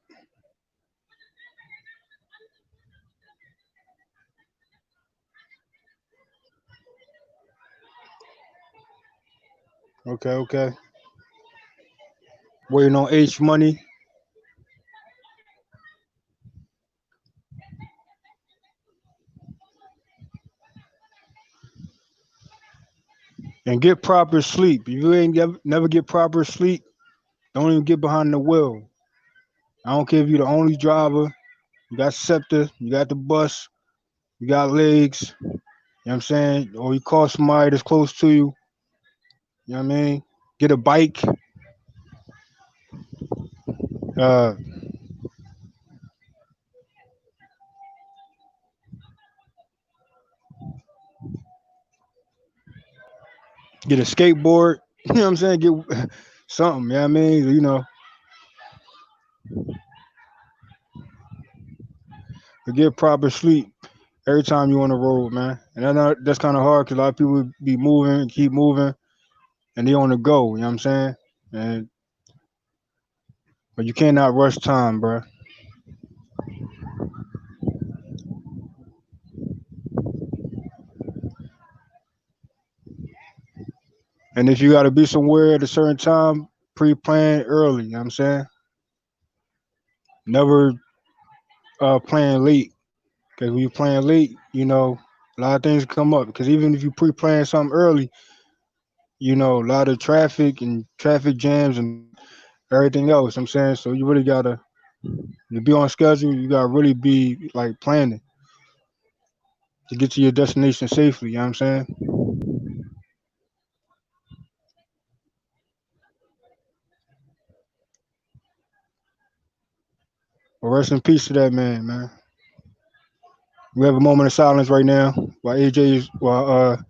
Okay, okay. Waiting on H Money. And get proper sleep. If you ain't never get proper sleep, don't even get behind the wheel. I don't care if you're the only driver. You got scepter, you got the bus, you got legs. You know what I'm saying? Or you call somebody that's close to you. You know what I mean? Get a bike. Uh, get a skateboard. You know what I'm saying? Get something. You know what I mean? To get proper sleep every time you on the road, man. And I know that's kind of hard because a lot of people be moving, keep moving, and they on the go. You know what I'm saying? And but you cannot rush time, bro. And if you got to be somewhere at a certain time, pre-plan early. You know what I'm saying? Never plan late because when you plan late, a lot of things come up. Because even if you pre-plan something early, a lot of traffic and traffic jams and everything else. I'm saying so you really gotta to be on schedule. You gotta really be like planning to get to your destination safely. You know what I'm saying? Well, rest in peace to that man, man. We have a moment of silence right now while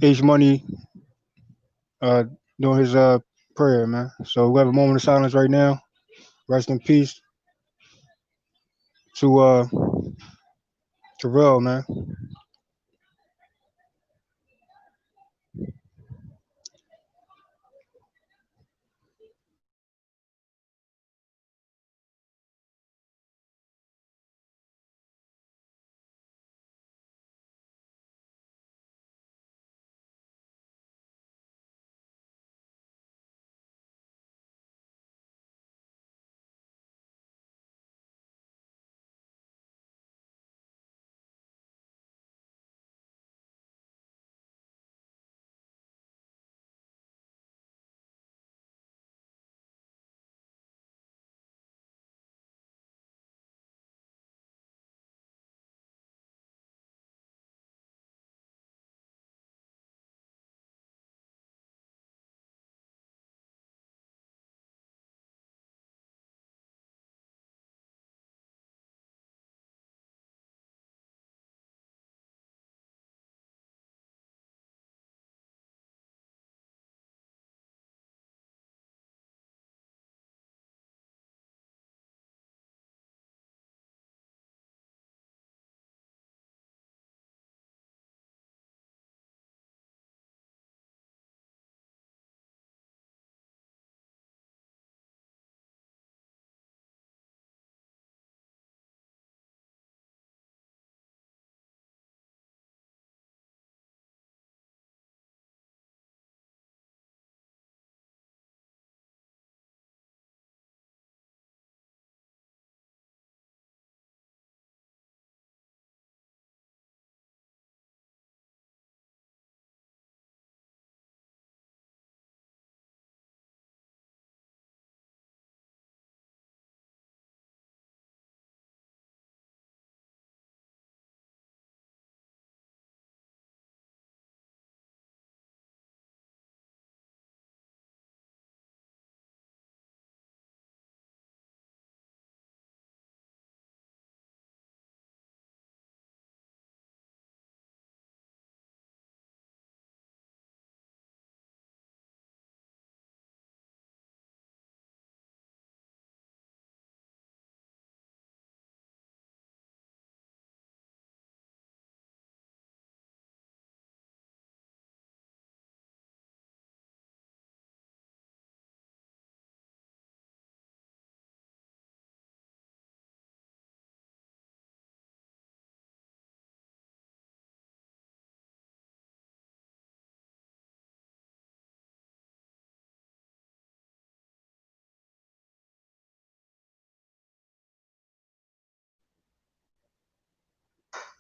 H Money uh doing his prayer, man. So we have a moment of silence right now. Rest in peace to Treville, man.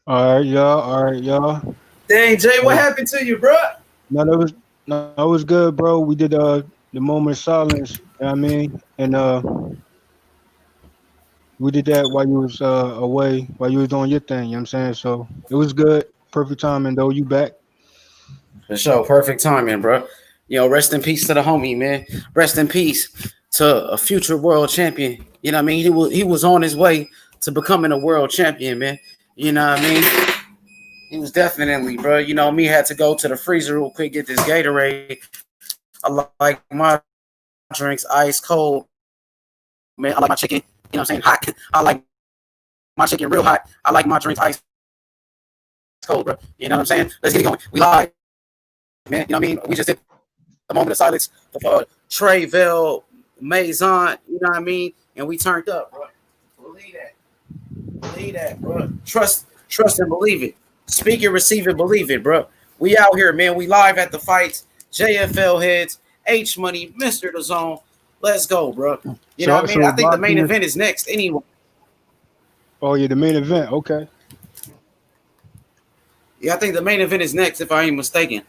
All right, y'all. All right, y'all. Dang, Jay, That what was, happened to you, bro? no, that was no, that was good, bro. We did the moment of silence. You know what I mean, and we did that while you was away, while you was doing your thing. You know what I'm saying? So it was good. Perfect timing, though. You back? For sure, perfect timing, bro. Rest in peace to the homie, man. Rest in peace to a future world champion. You know what I mean? He was on his way to becoming a world champion, man. You know what I mean? He was definitely, bro. Me had to go to the freezer real quick, get this Gatorade. I like my drinks ice cold, man. I like my chicken. You know what I'm saying? Hot. I like my chicken real hot. I like my drinks ice cold, bro. You know what I'm saying? Let's get it going. We live, man. You know what I mean? We just did the moment of silence for Treville, Maison. You know what I mean? And we turned up, bro. Believe that. Believe that, bro. Trust and believe it. Speak it, receive it, believe it, bro. We out here, man. We live at the fights. JFL heads, H Money, Mr. The Zone. Let's go, bro. You know So what I mean? so I think the main boxing is. event is next anyway. Oh yeah, the main event. Okay. Yeah, I think the main event is next, if I ain't mistaken.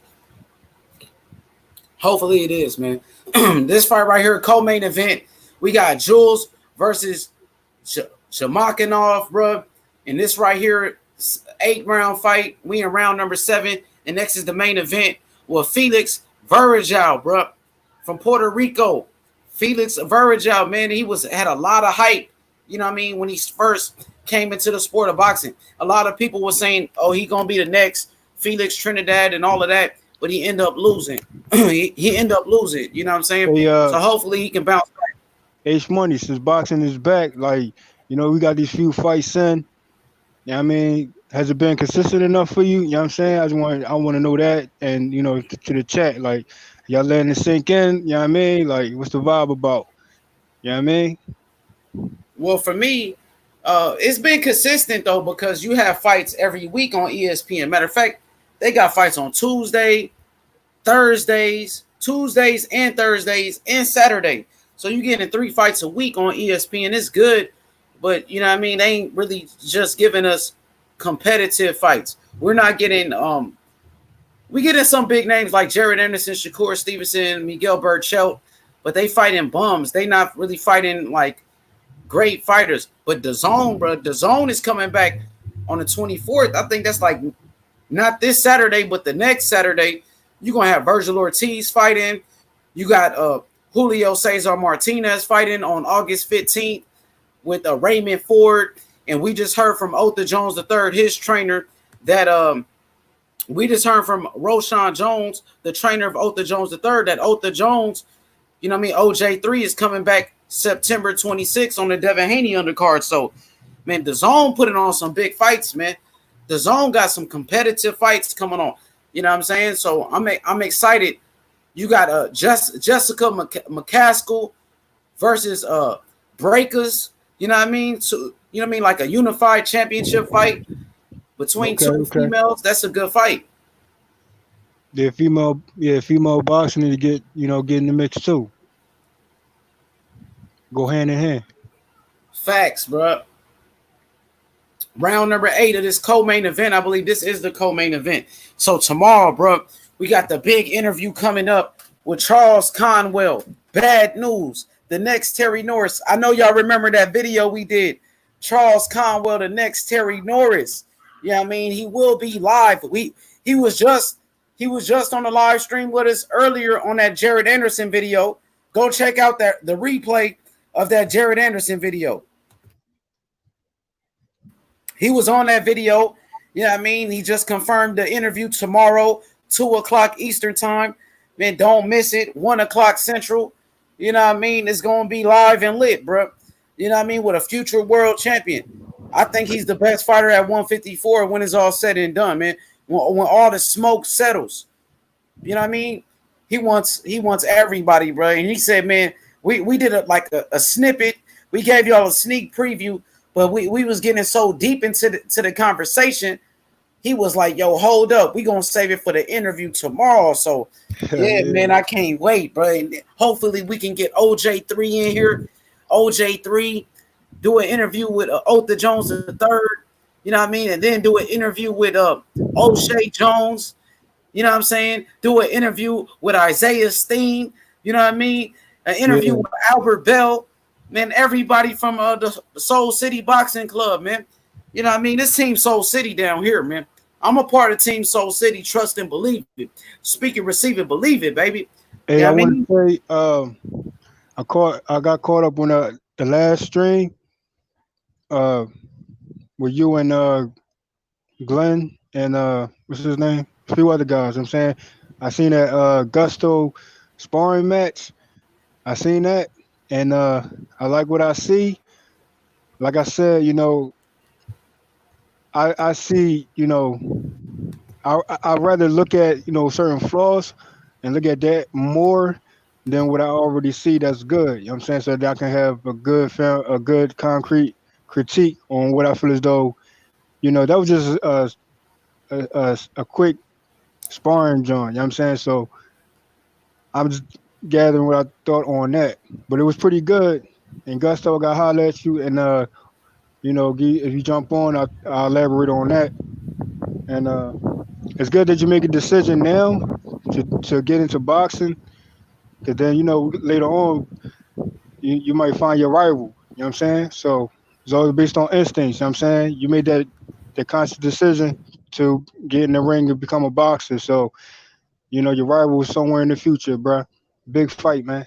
Hopefully it is, man. This fight right here, co-main event. We got Jules versus Shamakinov, bro. And this right here, 8-round fight. We in round number 7. And next is the main event with Felix Verdejo, bro, from Puerto Rico. Felix Verdejo, man, had a lot of hype. You know what I mean? When he first came into the sport of boxing, a lot of people were saying, "Oh, he gonna be the next Felix Trinidad and all of that." But he ended up losing. he ended up losing. You know what I'm saying? Hey, So hopefully he can bounce back. H Money, since boxing is back, like we got these few fights in. You know what I mean, has it been consistent enough for you? You know what I'm saying? I want to know that, and to the chat, like y'all letting it sink in. You know what I mean? Like, what's the vibe about? You know what I mean? Well, for me, it's been consistent though because you have fights every week on ESPN. Matter of fact, they got fights on Tuesdays and Thursdays and Saturday. So you getting 3 fights a week on ESPN. It's good, but you know what I mean, they ain't really just giving us competitive fights. We're not getting we getting some big names like Jared Anderson, Shakur Stevenson, Miguel Burchelt, but they fighting bums. They not really fighting like great fighters. But the Zone, bro, the Zone is coming back on the 24th. I think that's like not this Saturday, but the next Saturday. You're gonna have Virgil Ortiz fighting. You got Julio Cesar Martinez fighting on August 15th with Raymond Ford. And we just heard from Otha Jones III, his trainer, that we just heard from Roshan Jones, the trainer of Otha Jones III, that Otha Jones, you know what I mean, OJ3 is coming back September 26th on the Devin Haney undercard. So, man, the Zone putting on some big fights, man. The Zone got some competitive fights coming on. You know what I'm saying? So I'm excited. You got Jessica McCaskill versus Breakers. You know what I mean? So, you know what I mean? Like a unified championship fight between Okay, two okay. females. That's a good fight. Female boxing need to get in the mix too. Go hand in hand. Facts, bro. Round number 8 of this co-main event. I believe this is the co-main event. So tomorrow, bro, we got the big interview coming up with Charles Conwell. Bad news. The next Terry Norris. I know y'all remember that video we did. Charles Conwell, the next Terry Norris. Yeah, you know I mean, he will be live. He was just on the live stream with us earlier on that Jared Anderson video. Go check out the replay of that Jared Anderson video. He was on that video. You know what I mean? He just confirmed the interview tomorrow, 2:00 Eastern time. Man, don't miss it. 1:00 Central. You know what I mean? It's going to be live and lit, bro. You know what I mean? With a future world champion. I think he's the best fighter at 154 when it's all said and done, man. When all the smoke settles. You know what I mean? He wants everybody, bro. And he said, man, we did a snippet. We gave y'all a sneak preview. But we was getting so deep into the conversation, he was like, yo, hold up. We going to save it for the interview tomorrow. So, yeah, Yeah. man, I can't wait, bro. And hopefully we can get OJ3 in here. OJ3, do an interview with Otha Jones III. You know what I mean? And then do an interview with O'Shea Jones. You know what I'm saying? Do an interview with Isaiah Steen. You know what I mean? An interview Yeah. with Albert Bell. Man, everybody from the Soul City Boxing Club, man. You know what I mean? This team Soul City down here, man. I'm a part of Team Soul City. Trust and believe it. Speak it, receive it, believe it, baby. Hey, Yeah, I I want mean, to say, I got caught up on the last stream, uh, with you and Glenn and what's his name? A few other guys. I'm saying, I seen that Gusto sparring match. I seen that, and I like what I see. Like I said, I see, I rather look at certain flaws and look at that more than what I already see that's good. You know what I'm saying? So that I can have a good concrete critique on what I feel as though, that was just a quick sparring joint. You know what I'm saying? So I'm just gathering what I thought on that. But it was pretty good. And Gusto got holler at you and if you jump on, I'll elaborate on that. And it's good that you make a decision now to get into boxing, because then later on you might find your rival. You know what I'm saying? So it's always based on instincts. You know what I'm saying? You made that conscious decision to get in the ring and become a boxer. So your rival is somewhere in the future, bruh. Big fight, man.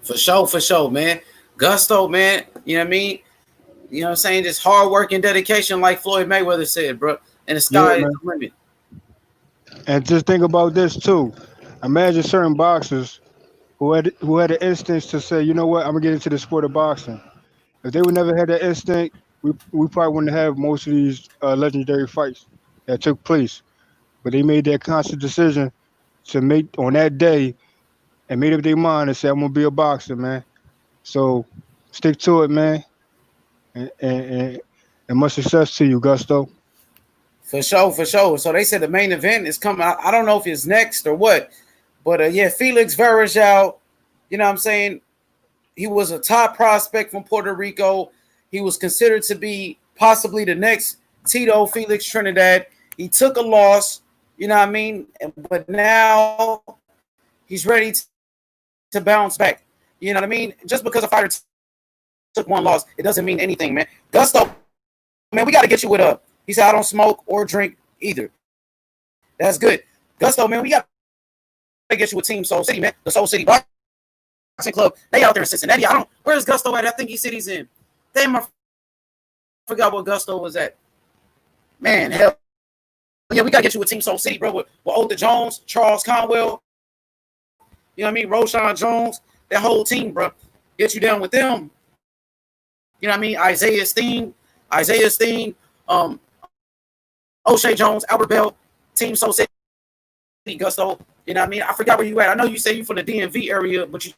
for sure, man. Gusto, man. You know what I mean? You know what I'm saying? Just hard work and dedication, like Floyd Mayweather said, bro. And the Yeah, sky is man. the limit. And just think about this too. Imagine certain boxers who had the instincts to say, you know what, I'm gonna get into the sport of boxing. If they would never had that instinct, we probably wouldn't have most of these legendary fights that took place. But they made that conscious decision to make on that day and made up their mind and said, I'm gonna be a boxer, man. So stick to it, man, and much success to you, Gusto. For sure, for sure. So they said the main event is coming. I don't know if it's next or what, but yeah, Felix Verdejo. You know what I'm saying? He was a top prospect from Puerto Rico. He was considered to be possibly the next Tito Felix Trinidad. He took a loss. You know what I mean? But now he's ready to bounce back. You know what I mean? Just because a fighter took one loss, it doesn't mean anything, man. Gusto, man, we got to get you with a. He said, I don't smoke or drink either. That's good. Gusto, man, we got to get you with Team Soul City, man. The Soul City Boxing Club. They out there in Cincinnati. Where's Gusto at? I think he said he's in. Damn, I forgot what Gusto was at. Man, hell. Yeah, we got to get you with Team Soul City, bro. With Otha Jones, Charles Conwell. You know what I mean? Roshan Jones. That whole team, bro. Get you down with them. You know what I mean? Isaiah Steen, O'Shea Jones, Albert Bell, Team Soul City, Gusto. You know what I mean? I forgot where you at. I know you said you from the DMV area, but you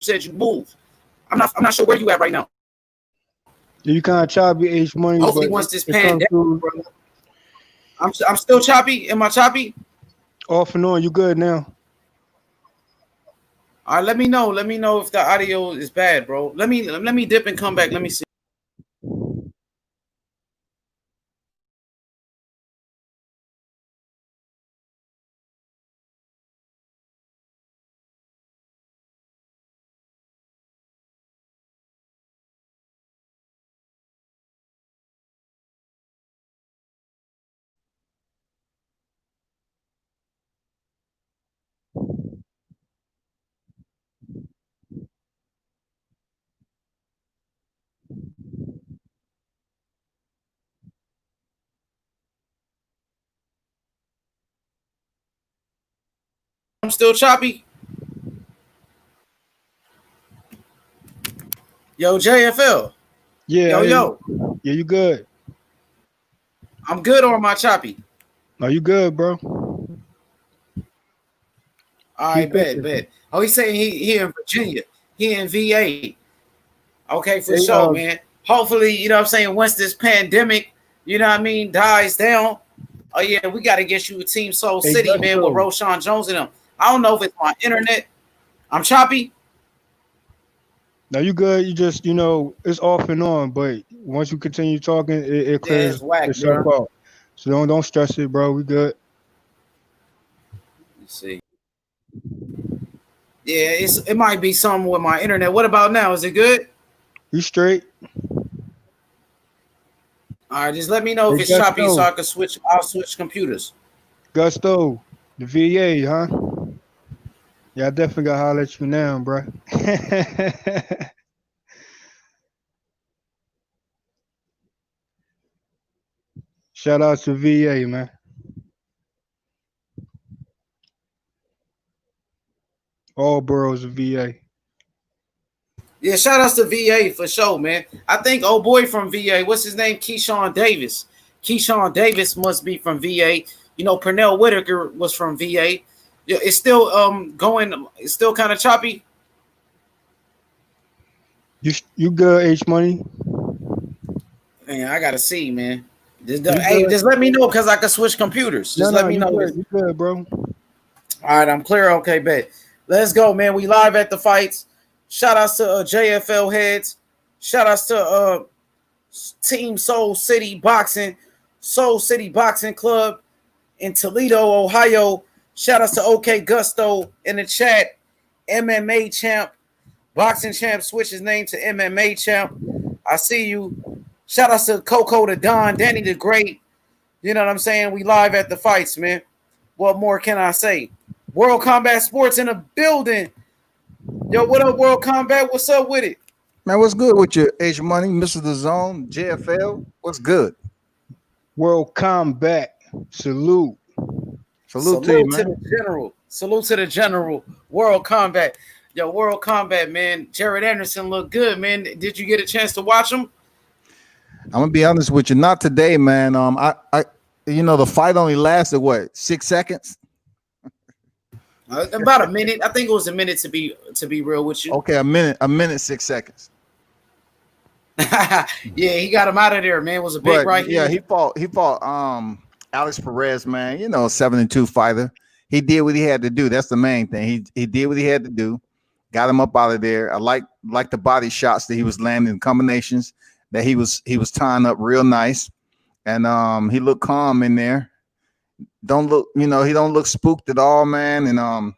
said you moved. I'm not sure where you at right now. You kind of choppy, H Money, Hopefully, but once this it comes pandemic, through bro, I'm still choppy. Am I choppy? off and on. You good now? All right, let me know. Let me know if the audio is bad, bro. Let me dip and come back. Let me see. I'm still choppy. Yo, JFL. Yeah, Yo, I hear you. yo. Yeah, you good. I'm good or am I choppy? No, you good, bro. All right, Keep bet, pushing. bet. Oh, he's saying he in Virginia. He in VA. Okay, for Hey, sure, man. Hopefully, you know what I'm saying, once this pandemic, you know what I mean, dies down. Oh, yeah, we got to get you a Team Soul hey, City, man, with Gusto. Roshan Jones and them. I don't know if it's my internet. I'm choppy. Now you good. You just, it's off and on, but Once you continue talking, it Yeah, it's clears whack, itself bro. out. So don't stress it, bro. We good. Let's see. Yeah, it might be something with my internet. What about now? Is it good? You straight? All right, just let me know Hey, if it's choppy so Gusto. I can switch. I'll switch computers. Gusto. The VA, huh? Yeah, I definitely got to holler at you now, bro. Shout out to VA, man. All boroughs of VA. Yeah, shout outs to VA for sure, man. I think old boy from VA, what's his name? Keyshawn Davis. Keyshawn Davis must be from VA. You know, Pernell Whitaker was from VA. Yeah, it's still going. It's still kind of choppy. You good, H Money? Man, I gotta see, man. You Hey, good? just let me know because I can switch computers. No, Just let no, me you know. good. You good, bro. All right, I'm clear. Okay, bet. Let's go, man. We live at the fights. Shout outs to JFL heads. Shout outs to Team Soul City Boxing Club in Toledo, Ohio. Shout outs to OK Gusto in the chat. MMA champ, boxing champ, switch his name to MMA champ. I see you. Shout outs to Coco the Don, Danny the Great. You know what I'm saying? We live at the fights, man. What more can I say? World Combat Sports in the building. Yo, what up, World Combat? What's up with it? Man, what's good with you, H Money, Mr. The Zone, JFL? What's good? World Combat. Salute. Salute to you, Salute to man. the general. Salute to the general. World Combat. Yo, World Combat, man. Jared Anderson looked good, man. Did you get a chance to watch him? I'm gonna be honest with you, not today, man. The fight only lasted what 6 seconds? About a minute. I think it was a minute to be real with you. Okay, a minute, 6 seconds. Yeah, he got him out of there, man. It was a big But right yeah, here. he fought Alex Perez, man. 7-2 fighter. He did what he had to do. That's the main thing. He did what he had to do. Got him up out of there. I like the body shots that he was landing, combinations that he was tying up real nice, and he looked calm in there. Don't look, he don't look spooked at all, man. And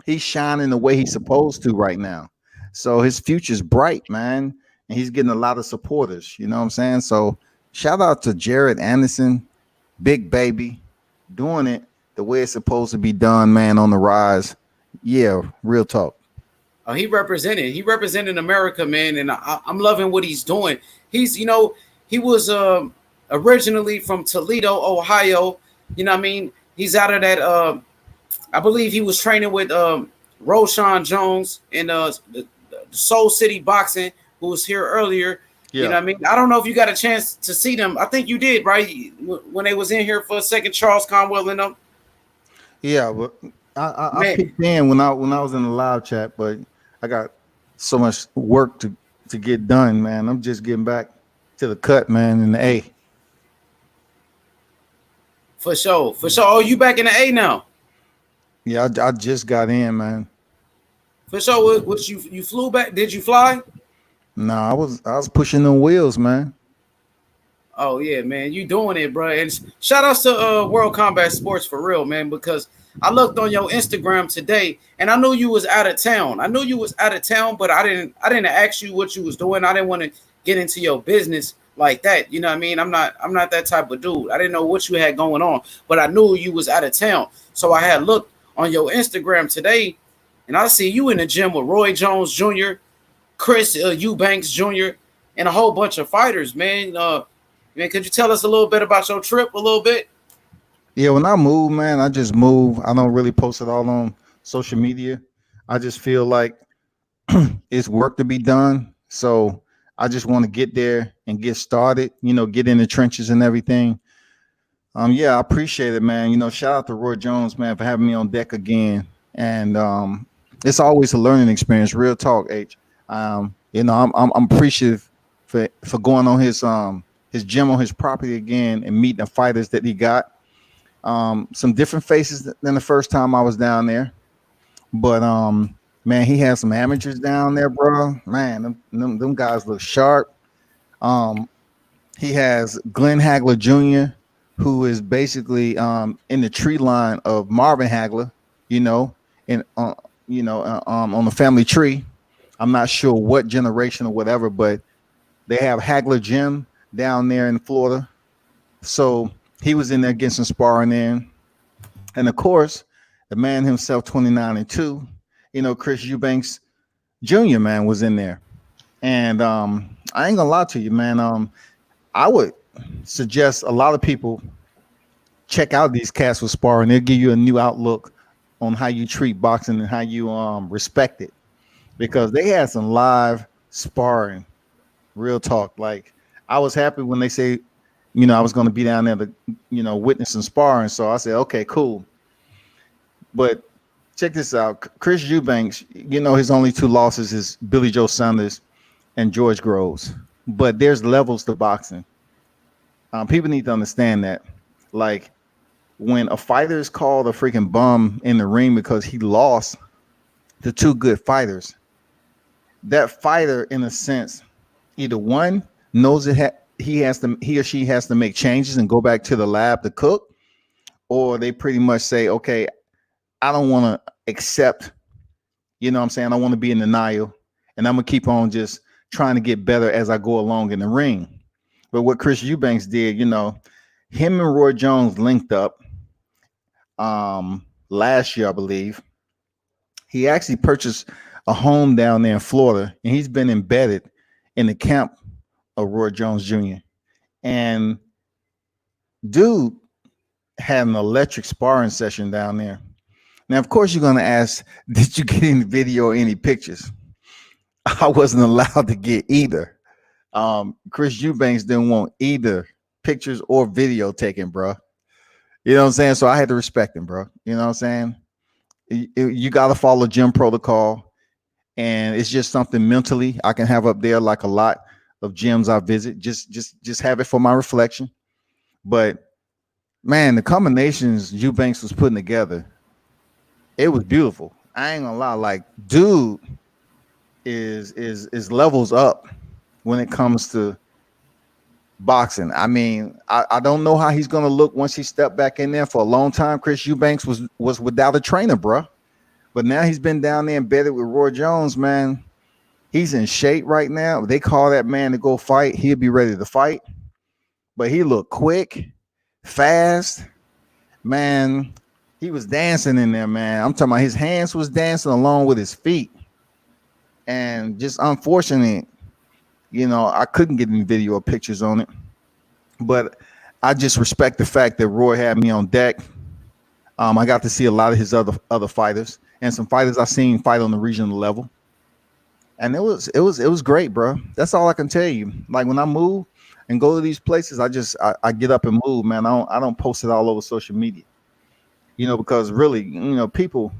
he's shining the way he's supposed to right now. So his future's bright, man. And he's getting a lot of supporters. You know what I'm saying? So shout out to Jared Anderson, big baby, doing it the way it's supposed to be done, man, on the rise. Yeah, real talk. Oh, he represented America, man, and I'm loving what he's doing. He was originally from Toledo, Ohio. You know what I mean? He's out of that. I believe he was training with Roshan Jones in the Soul City Boxing, who was here earlier. Yeah. You know what I mean? I don't know if you got a chance to see them. I think you did, right? When they was in here for a second, Charles Conwell and them. Yeah, but I picked in when I was in the live chat, but I got so much work to get done, man. I'm just getting back to the cut, man, in the A. For sure. Oh, you back in the A now? Yeah, I just got in, man. For sure. What you flew back? Did you fly? No, I was pushing the wheels, man. Oh yeah, man, you doing it, bro. And shout outs to World Combat Sports for real, man, because I looked on your Instagram today and I knew you was out of town. But I didn't ask you what you was doing. I didn't want to get into your business like that. You know what I mean? I'm not that type of dude. I didn't know what you had going on, but I knew you was out of town. So I had looked on your Instagram today and I see you in the gym with Roy Jones Jr., Chris Eubanks Jr., and a whole bunch of fighters, man. Man, could you tell us a little bit about your trip a little bit? Yeah, when I move, man, I just move. I don't really post it all on social media. I just feel like it's work to be done. So I just want to get there and get started, get in the trenches and everything. Yeah, I appreciate it, man. Shout out to Roy Jones, man, for having me on deck again. And it's always a learning experience. Real talk, H. I'm appreciative for going on his gym on his property again and meeting the fighters that he got. Some different faces than the first time I was down there. But man, he had some amateurs down there, bro. Man, them guys look sharp. Um, he has Glenn Hagler Jr., who is basically in the tree line of Marvin Hagler. You know, and on the family tree. I'm not sure what generation or whatever, but they have Hagler Jim down there in Florida. So he was in there getting some sparring in. And of course, the man himself, 29-2, Chris Eubanks Jr., man, was in there. And I ain't gonna lie to you, man. I would suggest a lot of people check out these cats with sparring. They'll give you a new outlook on how you treat boxing and how you respect it. Because they had some live sparring, real talk. Like I was happy when they say, I was going to be down there to, witness some sparring. So I said, okay, cool. But check this out. Chris Eubanks, his only two losses is Billy Joe Saunders and George Groves. But there's levels to boxing. People need to understand that. Like when a fighter is called a freaking bum in the ring because he lost to two good fighters, that fighter, in a sense, either one knows he or she has to make changes and go back to the lab to cook, or they pretty much say, okay, I don't want to accept, what I'm saying? I want to be in denial, and I'm going to keep on just trying to get better as I go along in the ring. But what Chris Eubanks did, him and Roy Jones linked up last year, I believe. He actually purchased a home down there in Florida, and he's been embedded in the camp of Roy Jones Jr. And dude had an electric sparring session down there. Now, of course, you're going to ask, did you get any video or any pictures? I wasn't allowed to get either. Chris Eubanks didn't want either pictures or video taken, bro. You know what I'm saying? So I had to respect him, bro. You know what I'm saying? You got to follow gym protocol. And it's just something mentally I can have up there, like a lot of gyms I visit. Just have it for my reflection. But man, the combinations Eubanks was putting together, it was beautiful. I ain't gonna lie, like dude is levels up when it comes to boxing. I mean, I don't know how he's gonna look once he stepped back in there. For a long time, Chris Eubanks was without a trainer, bro. But now he's been down there embedded with Roy Jones, man. He's in shape right now. If they call that man to go fight, he'll be ready to fight. But he looked quick, fast. Man, he was dancing in there, man. I'm talking about his hands was dancing along with his feet. And just unfortunate, I couldn't get any video or pictures on it. But I just respect the fact that Roy had me on deck. I got to see a lot of his other fighters and some fighters I've seen fight on the regional level. And it was great, bro. That's all I can tell you. Like when I move and go to these places, I get up and move, man. I don't post it all over social media. Because really, people,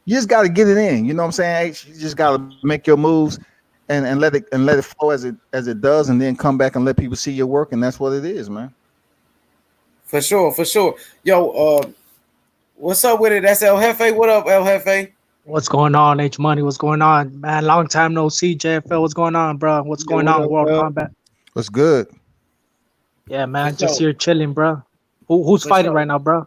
you just got to get it in. You know what I'm saying? You just got to make your moves and let it flow as it does, and then come back and let people see your work, and that's what it is, man. For sure. Yo, what's up with it? That's El Jefe. What up, El Jefe? What's going on, H Money? What's going on, man? Long time no see, JFL. What's going on, bro? What's going on, World Combat? What's good? Yeah, man, just here chilling, bro. Who's fighting right now, bro?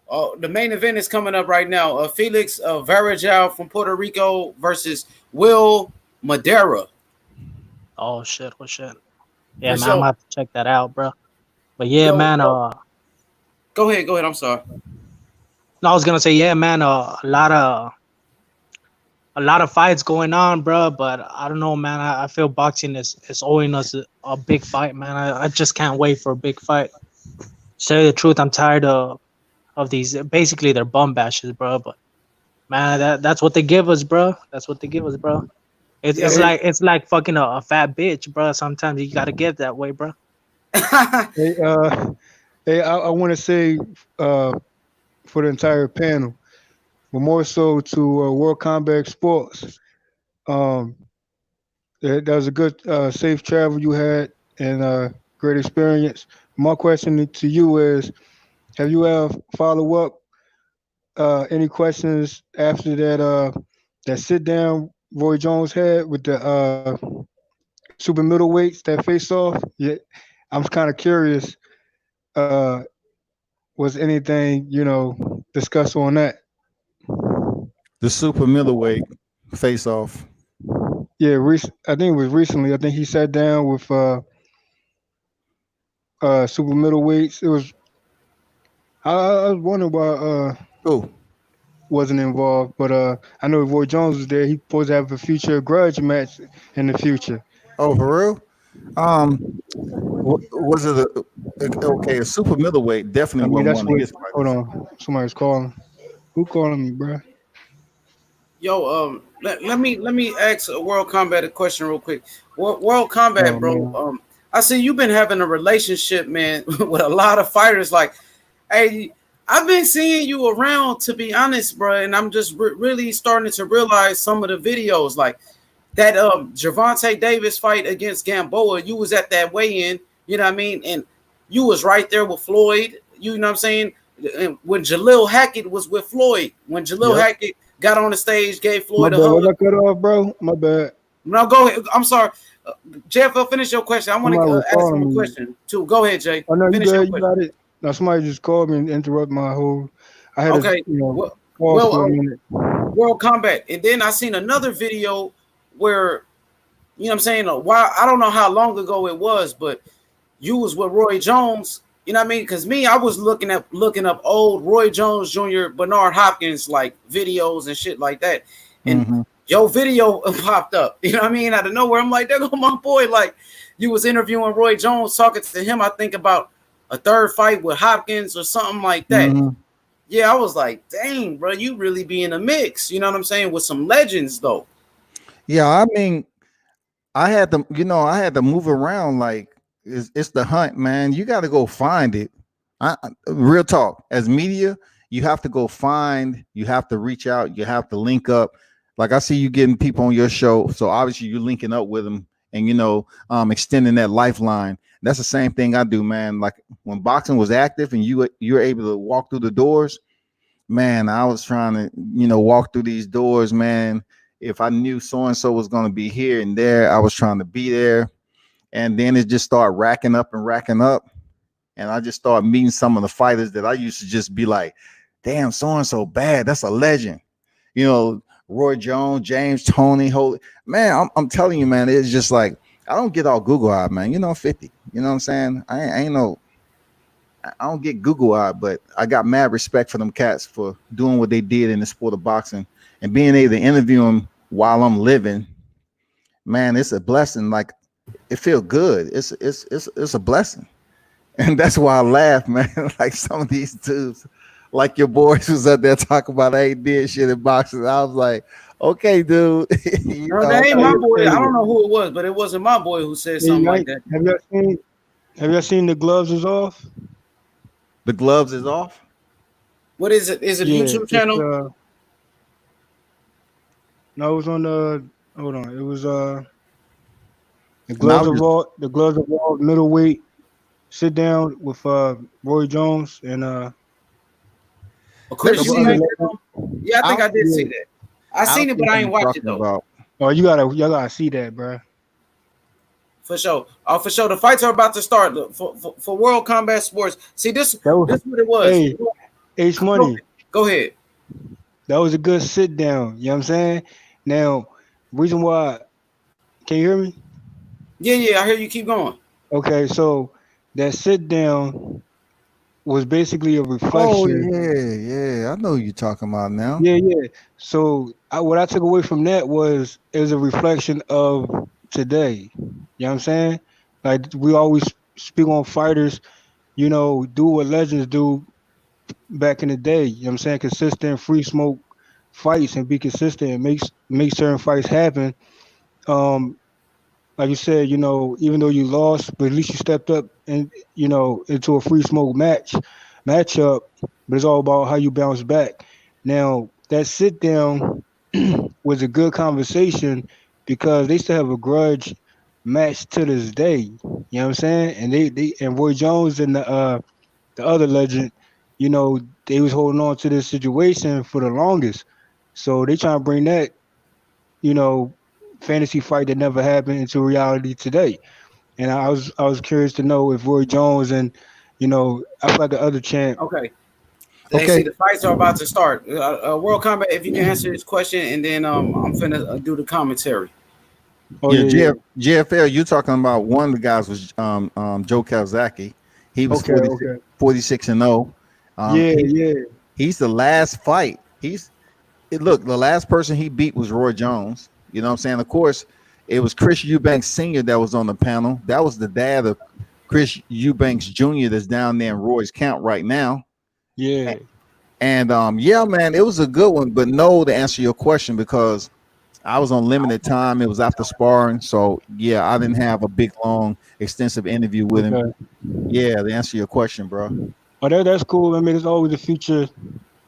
Oh, the main event is coming up right now. Felix Verdejo from Puerto Rico versus Will Madera. Oh shit! Yeah, man, I'm gonna have to check that out, bro. But yeah, man. Go ahead. I'm sorry. No, I was gonna say, yeah, man. A lot of fights going on, bro. But I don't know, man. I feel boxing is owing us a big fight, man. I just can't wait for a big fight. To tell you the truth, I'm tired of these. Basically, they're bum bashes, bro. But man, that's what they give us, bro. It's like fucking a fat bitch, bro. Sometimes you gotta get that way, bro. Hey, I want to say for the entire panel, but more so to World Combat Sports. That was a good, safe travel you had and great experience. My question to you is, have you ever follow up any questions after that sit down Roy Jones had with the super middleweights that face off. Yeah, I'm kind of curious. Uh, was anything discussed on that? The super middleweight face off. Yeah, I think it was recently. I think he sat down with super middleweights. It was. I was wondering why Oh, wasn't involved, but I know Roy Jones was there. He supposed to have a future grudge match in the future. oh, for real? Um, was it okay? A super middleweight I definitely mean, wasn't that's one of what. his Hold fighters. on, somebody's calling. Who calling me, bro? Yo, let me ask a World Combat a question real quick. World Combat, Oh bro. man, I see you've been having a relationship, man, with a lot of fighters. Like, hey, I've been seeing you around, to be honest, bro, and I'm just really starting to realize some of the videos, like that Gervonta Davis fight against Gamboa. You was at that weigh-in, you know what I mean, and you was right there with Floyd. You know what I'm saying? And when Jalil Hackett was with Floyd, when Jalil Yep. Hackett got on the stage, gave my Floyd a bad. Was hug. I cut off, bro? My bad. No, go ahead. I'm sorry. JFL, finish your question. I want Somebody to was ask him calling a me. question too. Go ahead, Jay. I know you Finish your good. You question. got it. Now somebody just called me and interrupt my whole. I had to, Okay. Well, pause well for a minute. World Combat. And then I seen another video where, you know what I'm saying, why I don't know how long ago it was, but you was with Roy Jones. You know what I mean? Because me, I was looking up old Roy Jones Jr., Bernard Hopkins like videos and shit like that. And Mm-hmm. your video popped up. You know what I mean? Out of nowhere, I'm like, there go my boy. Like, you was interviewing Roy Jones, talking to him. I think about a third fight with Hopkins or something like that. Mm-hmm. Yeah, I was like, dang, bro, you really be in a mix. You know what I'm saying? With some legends, though. Yeah, I mean, I had to move around. Like, it's the hunt, man. You got to go find it. Real talk. As media, you have to go find. You have to reach out. You have to link up. Like, I see you getting people on your show, so obviously you're linking up with them, and extending that lifeline. That's the same thing I do, man. Like when boxing was active, and you were able to walk through the doors. Man, I was trying to, walk through these doors, man. If I knew so and so was going to be here and there, I was trying to be there. And then it just started racking up and racking up. And I just started meeting some of the fighters that I used to just be like, damn, so and so bad. That's a legend. Roy Jones, James, Tony, Holy. Man, I'm telling you, man, it's just like, I don't get all Google eyed, man. 50. You know what I'm saying? I don't get Google eyed, but I got mad respect for them cats for doing what they did in the sport of boxing and being able to interview them while I'm living. Man, it's a blessing. Like, it feels good. It's a blessing, and that's why I laugh, man. Like some of these dudes, like your boys was up there talking about I ain't did shit in boxing. I was like, okay, dude. No, that ain't Hey, my boy. hey, I don't know who it was, but it wasn't my boy who said hey, something like Mike, that. have y'all seen the gloves is off? The gloves is off. What is it? Is it a Yeah, YouTube it's channel? no, it was on the. Hold on, it was the And I gloves was of just all middleweight sit down with Roy Jones and A let me Chris couple see other you. Eubank? legends. Yeah, I think I'll I did see Yeah. that. I I'll seen it, see but I what ain't you're watched it talking though. about. Oh, y'all gotta see that, bro. For sure. For sure. The fights are about to start. Look, for World Combat Sports. See, this That was what it was. hey Ace Money. Go ahead. That was a good sit down. You know what I'm saying? Now, reason why can you hear me? Yeah, I hear you. Keep going. Okay, so that sit down was basically a Oh reflection. yeah. I know who you're talking about now. Yeah, yeah. So what I took away from that was it was a reflection of today. You know what I'm saying? Like we always speak on fighters, do what legends do back in the day. You know what I'm saying? Consistent free smoke fights and be consistent and make certain fights happen. Um, like you said, even though you lost, but at least you stepped up and into a free smoke matchup. But it's all about how you bounce back. Now that sit down was a good conversation because they still have a grudge match to this day. You know what I'm saying? And they and Roy Jones and the other legend, they was holding on to this situation for the longest. So they trying to bring that, you know, fantasy fight that never happened into reality today. And I was curious to know if Roy Jones and I feel like the other champ. Okay. They Okay, say the fights are about to start. World Combat, if you can answer this question, and then I'm finna do the commentary. oh Yeah, yeah, yeah. GFL, you talking about one of the guys was Joe Kawasaki. He was Okay, 46, okay. 46 and 0. Yeah, yeah, He's the last fight. Look, the last person he beat was Roy Jones. You know what I'm saying? Of course, it was Chris Eubanks Sr. that was on the panel. That was the dad of Chris Eubanks Jr. that's down there in Roy's camp right now. yeah. And yeah, man, it was a good one. But no, to answer your question, because I was on limited time. It was after sparring. So yeah, I didn't have a big, long, extensive interview with him. Okay. Yeah, to answer your question, bro. Oh, that's cool. I mean, it's always a future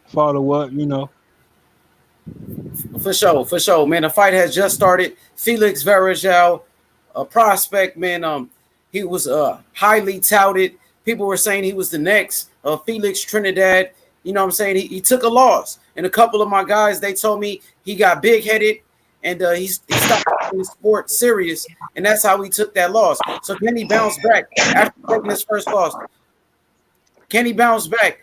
follow up. For sure, man. The fight has just started. Felix Verdejo, a prospect, man. He was highly touted. People were saying he was the next Felix Trinidad. You know what I'm saying? He took a loss. And a couple of my guys, they told me he got big-headed and he stopped taking the sport serious. And that's how he took that loss. So can he bounce back after taking his first loss? Can he bounce back?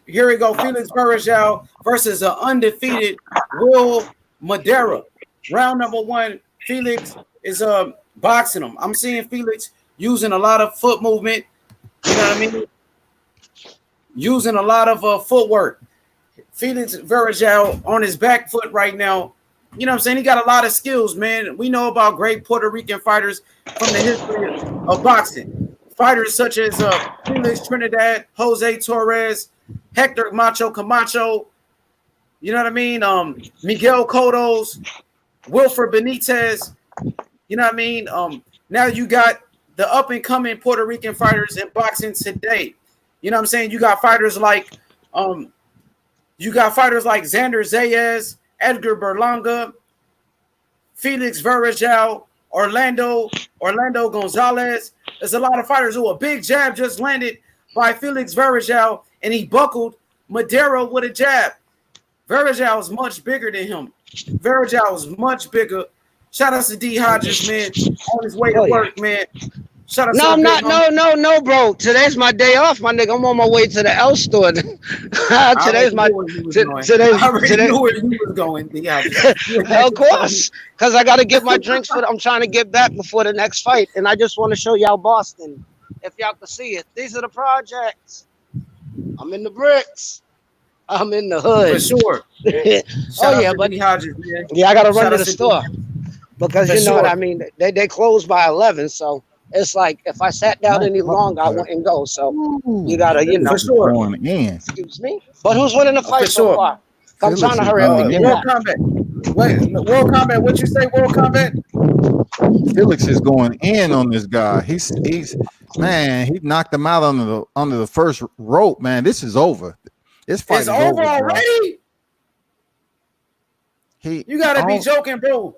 Here we go. Felix Verdejo versus an undefeated Will Madera. Round number one. Felix is boxing him. I'm seeing Felix using a lot of foot movement. You know what I mean? Using a lot of footwork. Felix Verdejo on his back foot right now. You know what I'm saying? He got a lot of skills, man. We know about great Puerto Rican fighters from the history of boxing. Fighters such as Felix Trinidad, Jose Torres, Hector Macho Camacho, you know what I mean? Miguel Cottos, Wilfred Benitez, you know what I mean? Now you got the up-and-coming Puerto Rican fighters in boxing today. You know what I'm saying? You got fighters like Xander Zayas, Edgar Berlanga, Felix Verdejo, Orlando Gonzalez. There's a lot of fighters who a big jab just landed by Felix Verdejo, and he buckled Madera with a jab. Verdejo is much bigger than him. Verdejo is much bigger. Shout out to D. Hodges, man, on his way to work, man. Shout out No, to I'm not. homie. No, bro. Today's my day off, my nigga. I'm on my way to the L store. Today's my I already knew where you was going. D. Hodges. of course, because I got to get my drinks for. I'm trying to get back before the next fight, and I just want to show y'all Boston. If y'all can see it, these are the projects. I'm in the bricks. I'm in the hood. For sure. Oh yeah, but D. Hodges, man. yeah, I got to run Shout to out the to store because For you know what sure. I mean. They close by 11, so it's like if I sat down any longer, I wouldn't go. So you gotta, For sure. Going in. excuse me. But who's winning the fight For so sure. far? I'm Felix trying to is hurry up going and in. get World back. Combat. Wait, World Combat. What you say, World Combat? Felix is going in on this guy. He's man, he knocked him out under the first rope, man. This is over. This fight It's is over bro. already. You gotta be joking, bro.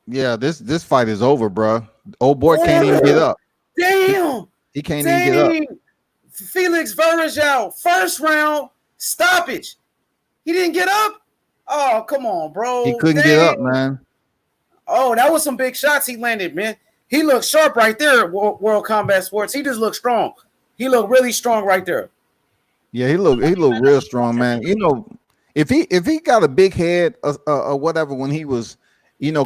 Yeah, this fight is over, bro. Old boy can't even get up. Damn. He can't even get up. Felix Verdejo, first round stoppage. He didn't get up. Oh, come on, bro. He couldn't get up, man. Oh, that was some big shots he landed, man. He looked sharp right there at World Combat Sports. He just looked strong. He looked really strong right there. Yeah, he looked real strong, man. You know, if he got a big head or whatever when he was,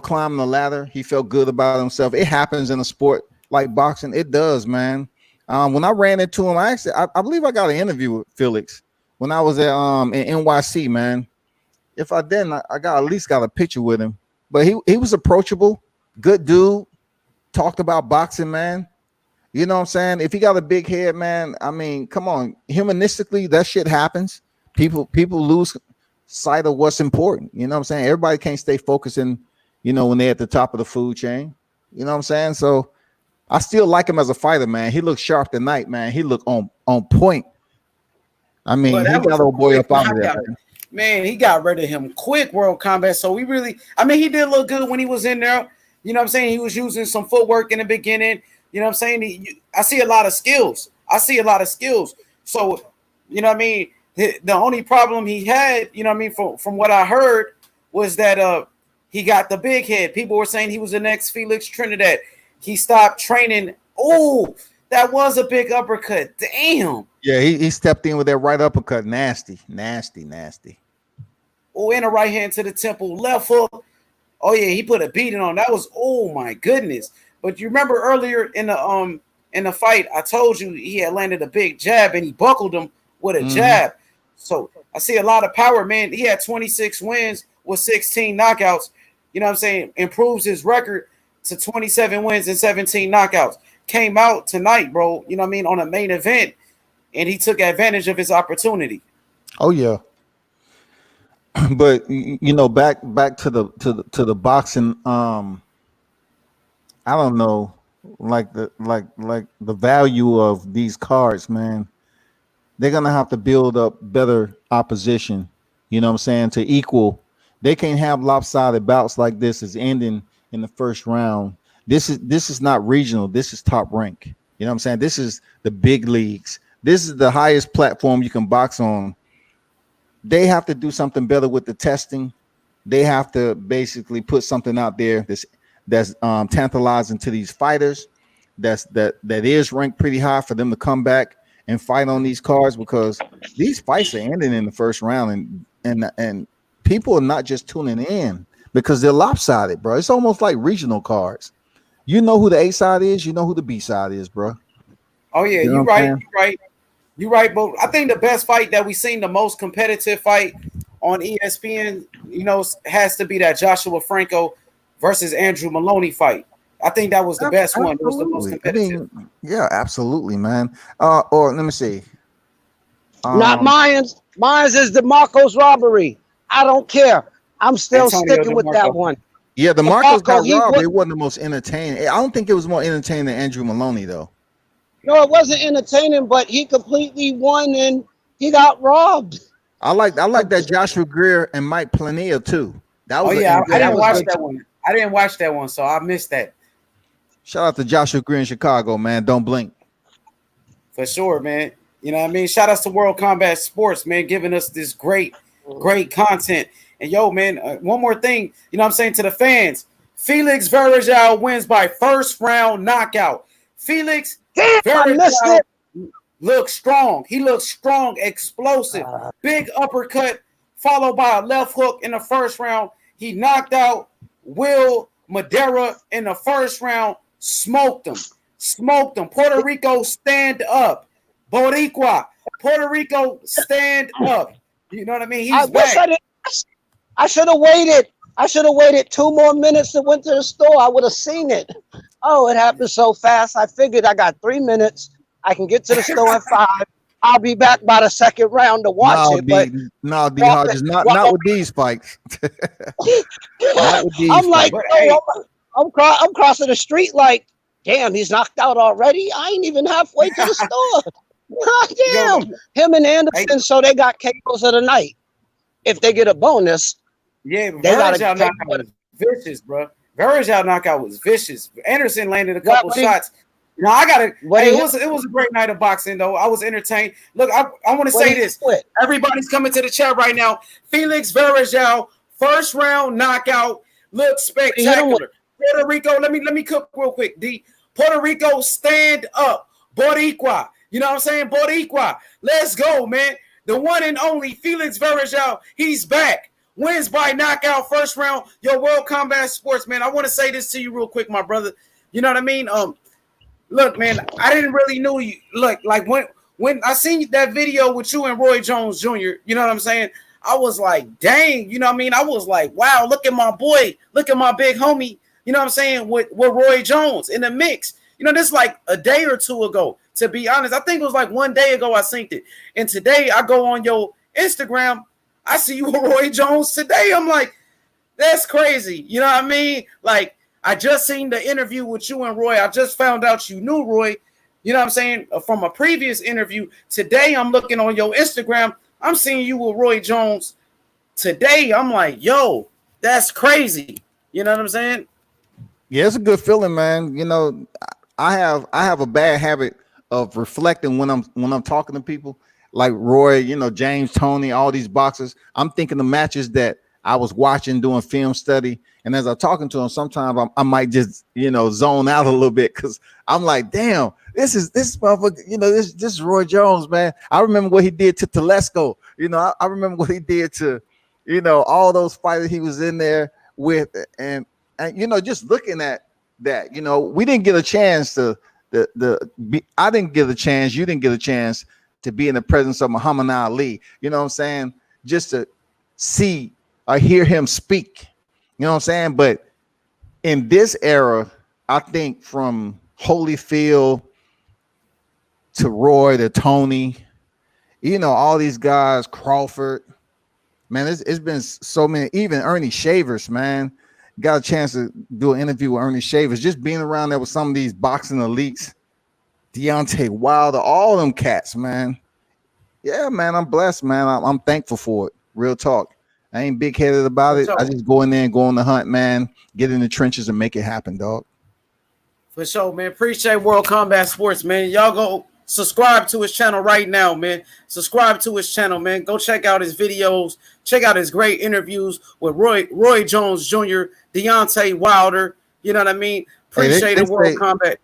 climbing the ladder, he felt good about himself. It happens in a sport like boxing. It does, man. When I ran into him, I believe I got an interview with Felix when I was at in NYC, man. If I didn't, I at least got a picture with him. But he was approachable, good dude. Talked about boxing, man. You know what I'm saying? If he got a big head, man, I mean, come on. Humanistically, that shit happens. People lose sight of what's important. You know what I'm saying? Everybody can't stay focusing, when they're at the top of the food chain. You know what I'm saying? So I still like him as a fighter, man. He looked sharp tonight, man. He looked on point. I mean, he got old boy up out of there, man. He got rid of him quick, World Combat. So he did look good when he was in there. You know what I'm saying? He was using some footwork in the beginning. You know what I'm saying? I see a lot of skills. So, you know what I mean? The only problem he had, you know what I mean, from what I heard, was that He got the big head. People were saying he was the next Felix Trinidad. He stopped training. Oh, that was a big uppercut. Damn. Yeah, he stepped in with that right uppercut. Nasty. Oh, and a right hand to the temple. Left hook. Oh yeah, he put a beating on. That was, oh my goodness. But you remember earlier in the fight, I told you he had landed a big jab and he buckled him with a jab. So I see a lot of power, man. He had 26 wins with 16 knockouts. You know what I'm saying? Improves his record to 27 wins and 17 knockouts. Came out tonight, bro. You know what I mean? On a main event, and he took advantage of his opportunity. Oh yeah. But you know, back to the boxing. I don't know, like the value of these cards, man. They're gonna have to build up better opposition. You know what I'm saying? To equal. They can't have lopsided bouts like this is ending in the first round. This is not regional. This is top rank. You know what I'm saying? This is the big leagues. This is the highest platform you can box on. They have to do something better with the testing. They have to basically put something out there that's tantalizing to these fighters. That is ranked pretty high for them to come back and fight on these cards, because these fights are ending in the first round, and people are not just tuning in because they're lopsided, bro. It's almost like regional cards. You know who the A side is, you know who the B side is, bro. Oh yeah, you're right. But I think the best fight that we've seen, the most competitive fight on ESPN, you know, has to be that Joshua Franco versus Andrew Maloney fight. I think that was the best one. It was the most competitive. I mean, yeah, absolutely, man. Or let me see. Not Mayans. Mayans is the Marcos robbery. I don't care. I'm still Antonio sticking with that one. Yeah, the Marcos got he robbed. would- It wasn't the most entertaining. I don't think it was more entertaining than Andrew Maloney, though. No, it wasn't entertaining, but he completely won and he got robbed. I like that Joshua Greer and Mike Plania too. That was I didn't watch good. that one. I didn't watch that one, so I missed that. Shout out to Joshua Greer in Chicago, man. Don't blink. For sure, man. You know what I mean? Shout outs to World Combat Sports, man, giving us this great content. And yo, man, one more thing, you know what I'm saying to the fans. Felix Verdejo wins by first round knockout. Felix Verdejo looks strong. He looks strong, explosive. Big uppercut followed by a left hook in the first round. He knocked out Will Madera in the first round. Smoked him. Puerto Rico, stand up. Boricua, Puerto Rico, stand up. You know what I mean? He's back. I should have waited. I should have waited 2 more minutes and went to the store. I would have seen it. Oh, it happened so fast. I figured I got 3 minutes. I can get to the store at 5. I'll be back by the second round to watch it. D Hodges, not with these fights. Not with these I'm like, fights. I'm crossing the street like, damn, he's knocked out already. I ain't even halfway to the store. God damn, him and Anderson. So they got KOs of the night. If they get a bonus, yeah, Verdejo knockout was vicious, bro. Verdejo knockout was vicious. Anderson landed a couple shots. No, I got it. Hey, it was a great night of boxing, though. I was entertained. Look, I want to say this. Everybody's coming to the chat right now. Felix Verdejo, first round knockout, looks spectacular. Puerto Rico, let me cook real quick. D. Puerto Rico, stand up. Boricua. You know what I'm saying? Boricua. Let's go, man. The one and only Felix Verdejo, he's back. Wins by knockout, first round. Yo, World Combat Sports, man. I want to say this to you real quick, my brother. You know what I mean? Look, man, I didn't really know you. Look, like when I seen that video with you and Roy Jones Jr., you know what I'm saying? I was like, dang, you know what I mean? I was like, wow, look at my boy, look at my big homie, you know what I'm saying, with Roy Jones in the mix. You know, this like a day or two ago, to be honest. I think it was like 1 day ago I synced it. And today I go on your Instagram, I see you with Roy Jones today. I'm like, that's crazy. You know what I mean? Like, I just seen the interview with you and Roy. I just found out you knew Roy, you know what I'm saying, from a previous interview. Today, I'm looking on your Instagram. I'm seeing you with Roy Jones. Today, I'm like, yo, that's crazy. You know what I'm saying? Yeah, it's a good feeling, man. You know, I have a bad habit of reflecting when I'm talking to people like Roy, you know, James, Tony, all these boxers. I'm thinking the matches that I was watching, doing film study, and as I'm talking to him, sometimes I might just zone out a little bit because I'm like, damn, this motherfucker, this is Roy Jones, man. I remember what he did to Telesco. I remember what he did to, all those fighters he was in there with, and just looking at that, we didn't get a chance to I didn't get a chance, you didn't get a chance to be in the presence of Muhammad Ali. You know what I'm saying? Just to see or hear him speak. You know what I'm saying? But in this era, I think from Holyfield to Roy to Tony, all these guys, Crawford, man, it's been so many, even Ernie Shavers, man. Got a chance to do an interview with Ernie Shavers, just being around there with some of these boxing elites, Deontay Wilder, all them cats, man. Yeah, man, I'm blessed, man. I'm thankful for it. Real talk. I ain't big headed about it. I just go in there and go on the hunt, man. Get in the trenches and make it happen, dog. For sure, man. Appreciate World Combat Sports, man. Y'all go subscribe to his channel right now, man. Subscribe to his channel, man. Go check out his videos. Check out his great interviews with Roy Jones Jr., Deontay Wilder. You know what I mean? Appreciate it, World Combat.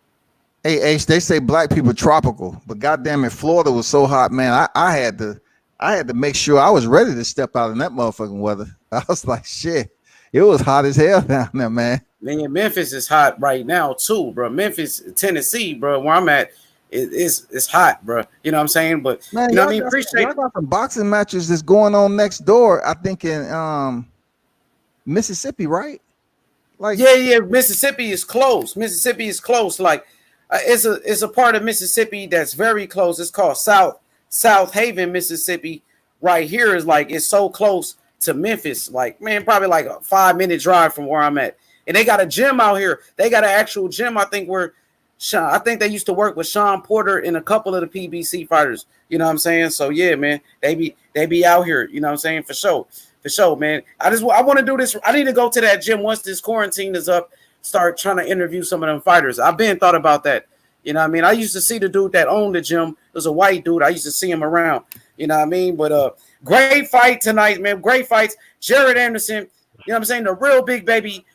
Hey, Ace, they say black people tropical, but goddamn it, Florida was so hot, man. I had to make sure I was ready to step out in that motherfucking weather. I was like, shit, it was hot as hell down there, man. Man, Memphis is hot right now too, bro. Memphis, Tennessee, bro, where I'm at, it's hot, bro. You know what I'm saying? But man, I mean, appreciate. Y'all got some boxing matches that's going on next door. I think in Mississippi, right? Like, yeah. Mississippi is close. Like, it's a part of Mississippi that's very close. It's called South Haven, Mississippi. Right here is like it's so close to Memphis. Like, man, probably like a 5-minute drive from where I'm at. And they got a gym out here. They got an actual gym. I think they used to work with Sean Porter and a couple of the PBC fighters. You know what I'm saying? So yeah, man, they be out here. You know what I'm saying? For sure, man. I want to do this. I need to go to that gym once this quarantine is up. Start trying to interview some of them fighters. I've been thought about that. You know what I mean? I used to see the dude that owned the gym. It was a white dude. I used to see him around. You know what I mean? But great fight tonight, man. Great fights. Jared Anderson, you know what I'm saying? The real big baby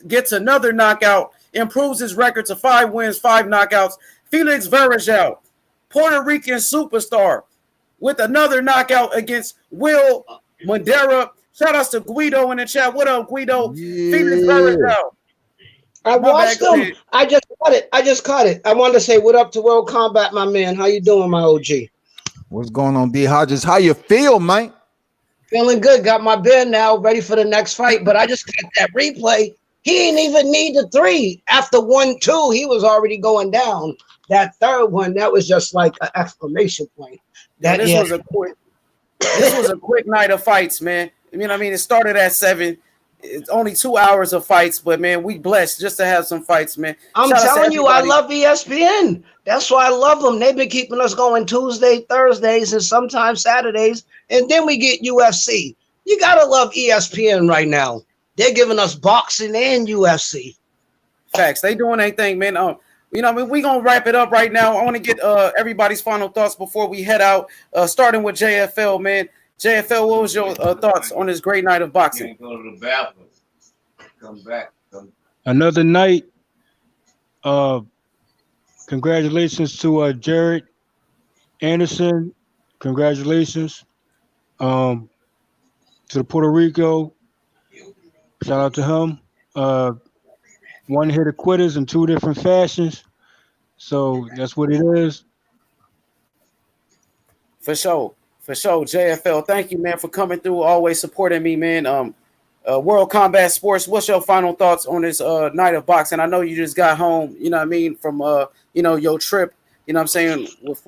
gets another knockout, improves his record to 5 wins, 5 knockouts. Felix Verdejo, Puerto Rican superstar, with another knockout against Will Madera. Shout outs to Guido in the chat. What up, Guido? Yeah. Felix Verdejo. I watched them. I just caught it. I wanted to say what up to World Combat, my man. How you doing, my OG? What's going on, D Hodges? How you feel, man? Feeling good. Got my bed now, ready for the next fight. But I just got that replay. He didn't even need the 3. After 1-2, he was already going down. That third one, that was just like an exclamation point. This was a quick night of fights, man. You know what I mean? It started at 7. It's only 2 hours of fights, but man, we blessed just to have some fights, man. I'm telling you, I love ESPN. That's why I love them. They've been keeping us going Tuesday, Thursdays, and sometimes Saturdays, and then we get UFC. You gotta love ESPN right now. They're giving us boxing and UFC. Facts. They doing their thing, man. You know, I mean, we're gonna wrap it up right now. I want to get everybody's final thoughts before we head out. Starting with JFL, man. JFL, what was your thoughts on this great night of boxing? Go to the bathroom. Come back. Another night. Congratulations to Jared Anderson. Congratulations to the Puerto Rico. Shout out to him. One hit of quitters in 2 different fashions. So that's what it is. For sure. JFL, thank you, man, for coming through, always supporting me, man. World Combat Sports, what's your final thoughts on this night of boxing? I know you just got home, you know what I mean, from your trip, you know what I'm saying, with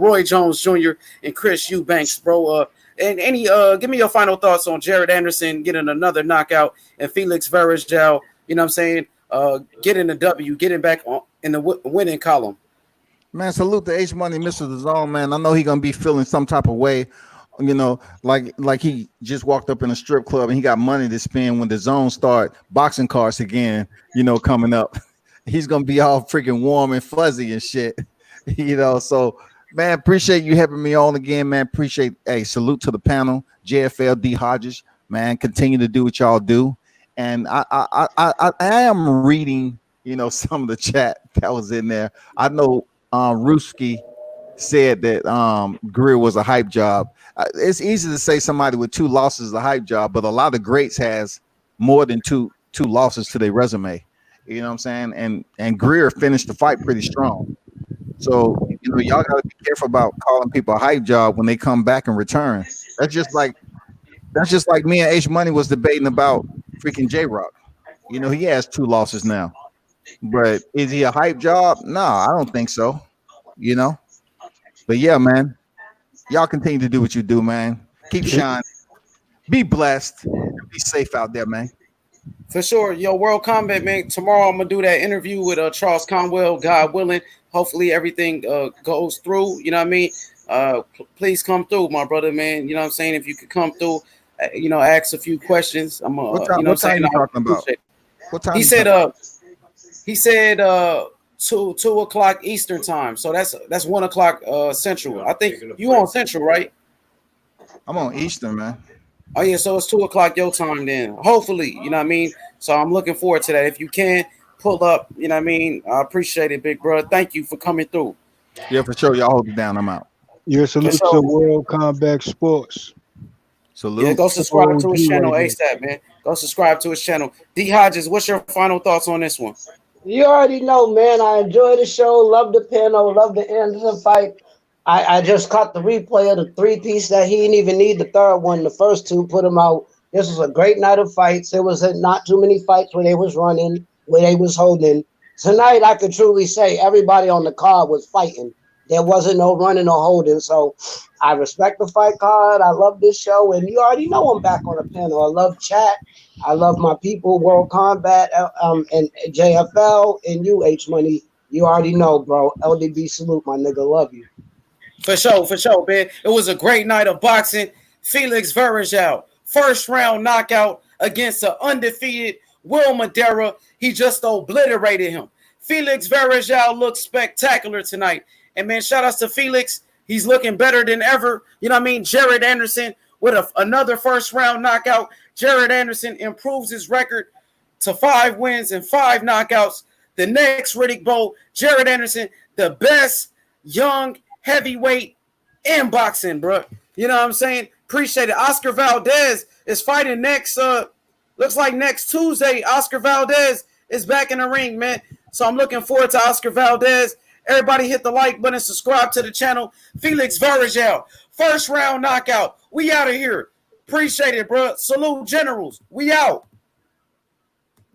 Roy Jones Jr. and Chris Eubanks, bro. And give me your final thoughts on Jared Anderson getting another knockout and Felix Verdejo, you know what I'm saying, getting a W, getting back in the winning column. Man, salute to H Money, Mr. The Zone, man. I know he gonna be feeling some type of way, you know, like he just walked up in a strip club and he got money to spend when the Zone start boxing cards again, you know, coming up. He's gonna be all freaking warm and fuzzy and shit, you know. So, man, appreciate you having me on again, man. Appreciate, salute to the panel, JFL, D Hodges, man. Continue to do what y'all do. And I am reading, some of the chat that was in there. I know Ruski said that Greer was a hype job. It's easy to say somebody with 2 losses is a hype job, but a lot of greats has more than two losses to their resume. You know what I'm saying? And Greer finished the fight pretty strong. So y'all got to be careful about calling people a hype job when they come back and return. That's just like me and H Money was debating about freaking J Rock. He has 2 losses now, but is he a hype job? No, I don't think so. But yeah, man, y'all continue to do what you do, man. Keep shining. Be blessed. And be safe out there, man. For sure. Yo, World Combat, man. Tomorrow I'm going to do that interview with Charles Conwell, God willing. Hopefully everything goes through. You know what I mean? Please come through, my brother, man. You know what I'm saying? If you could come through, ask a few questions. I'm what time you talking about? What time? He said 2 o'clock Eastern time. So that's 1 o'clock Central. I think you on Central, right? I'm on Eastern, man. Oh yeah, so it's 2 o'clock your time then. Hopefully, you know what I mean? So I'm looking forward to that. If you can pull up, you know what I mean? I appreciate it, big bro. Thank you for coming through. Yeah, for sure. Y'all hold it down. I'm out. Yeah, salute to World Combat Sports. Salute. Yeah, go subscribe to his channel ASAP, man. Go subscribe to his channel. D Hodges, what's your final thoughts on this one? You already know, man. I enjoy the show. Love the panel. Love the Anderson fight. I just caught the replay of the 3-piece that he didn't even need the third one. The first 2 put him out. This was a great night of fights. There was not too many fights where they was running, where they was holding. Tonight, I could truly say everybody on the card was fighting. There wasn't no running or holding. So I respect the fight card. I love this show. And you already know I'm back on the panel. I love chat. I love my people, World Combat, and JFL, and you, H Money. You already know, bro. LDB salute, my nigga. Love you. For sure, man. It was a great night of boxing. Felix Verdejo, first round knockout against an undefeated Will Madera. He just obliterated him. Felix Verdejo looked spectacular tonight. And man, shout outs to Felix. He's looking better than ever. You know what I mean? Jared Anderson with another first round knockout. Jared Anderson improves his record to 5 wins and 5 knockouts. The next Riddick Bowe, Jared Anderson, the best young heavyweight in boxing, bro. You know what I'm saying? Appreciate it. Oscar Valdez is fighting next. Looks like next Tuesday. Oscar Valdez is back in the ring, man. So I'm looking forward to Oscar Valdez. Everybody hit the like button, subscribe to the channel. Felix Verdejo, first round knockout. We out of here. Appreciate it, bro. Salute Generals. We out.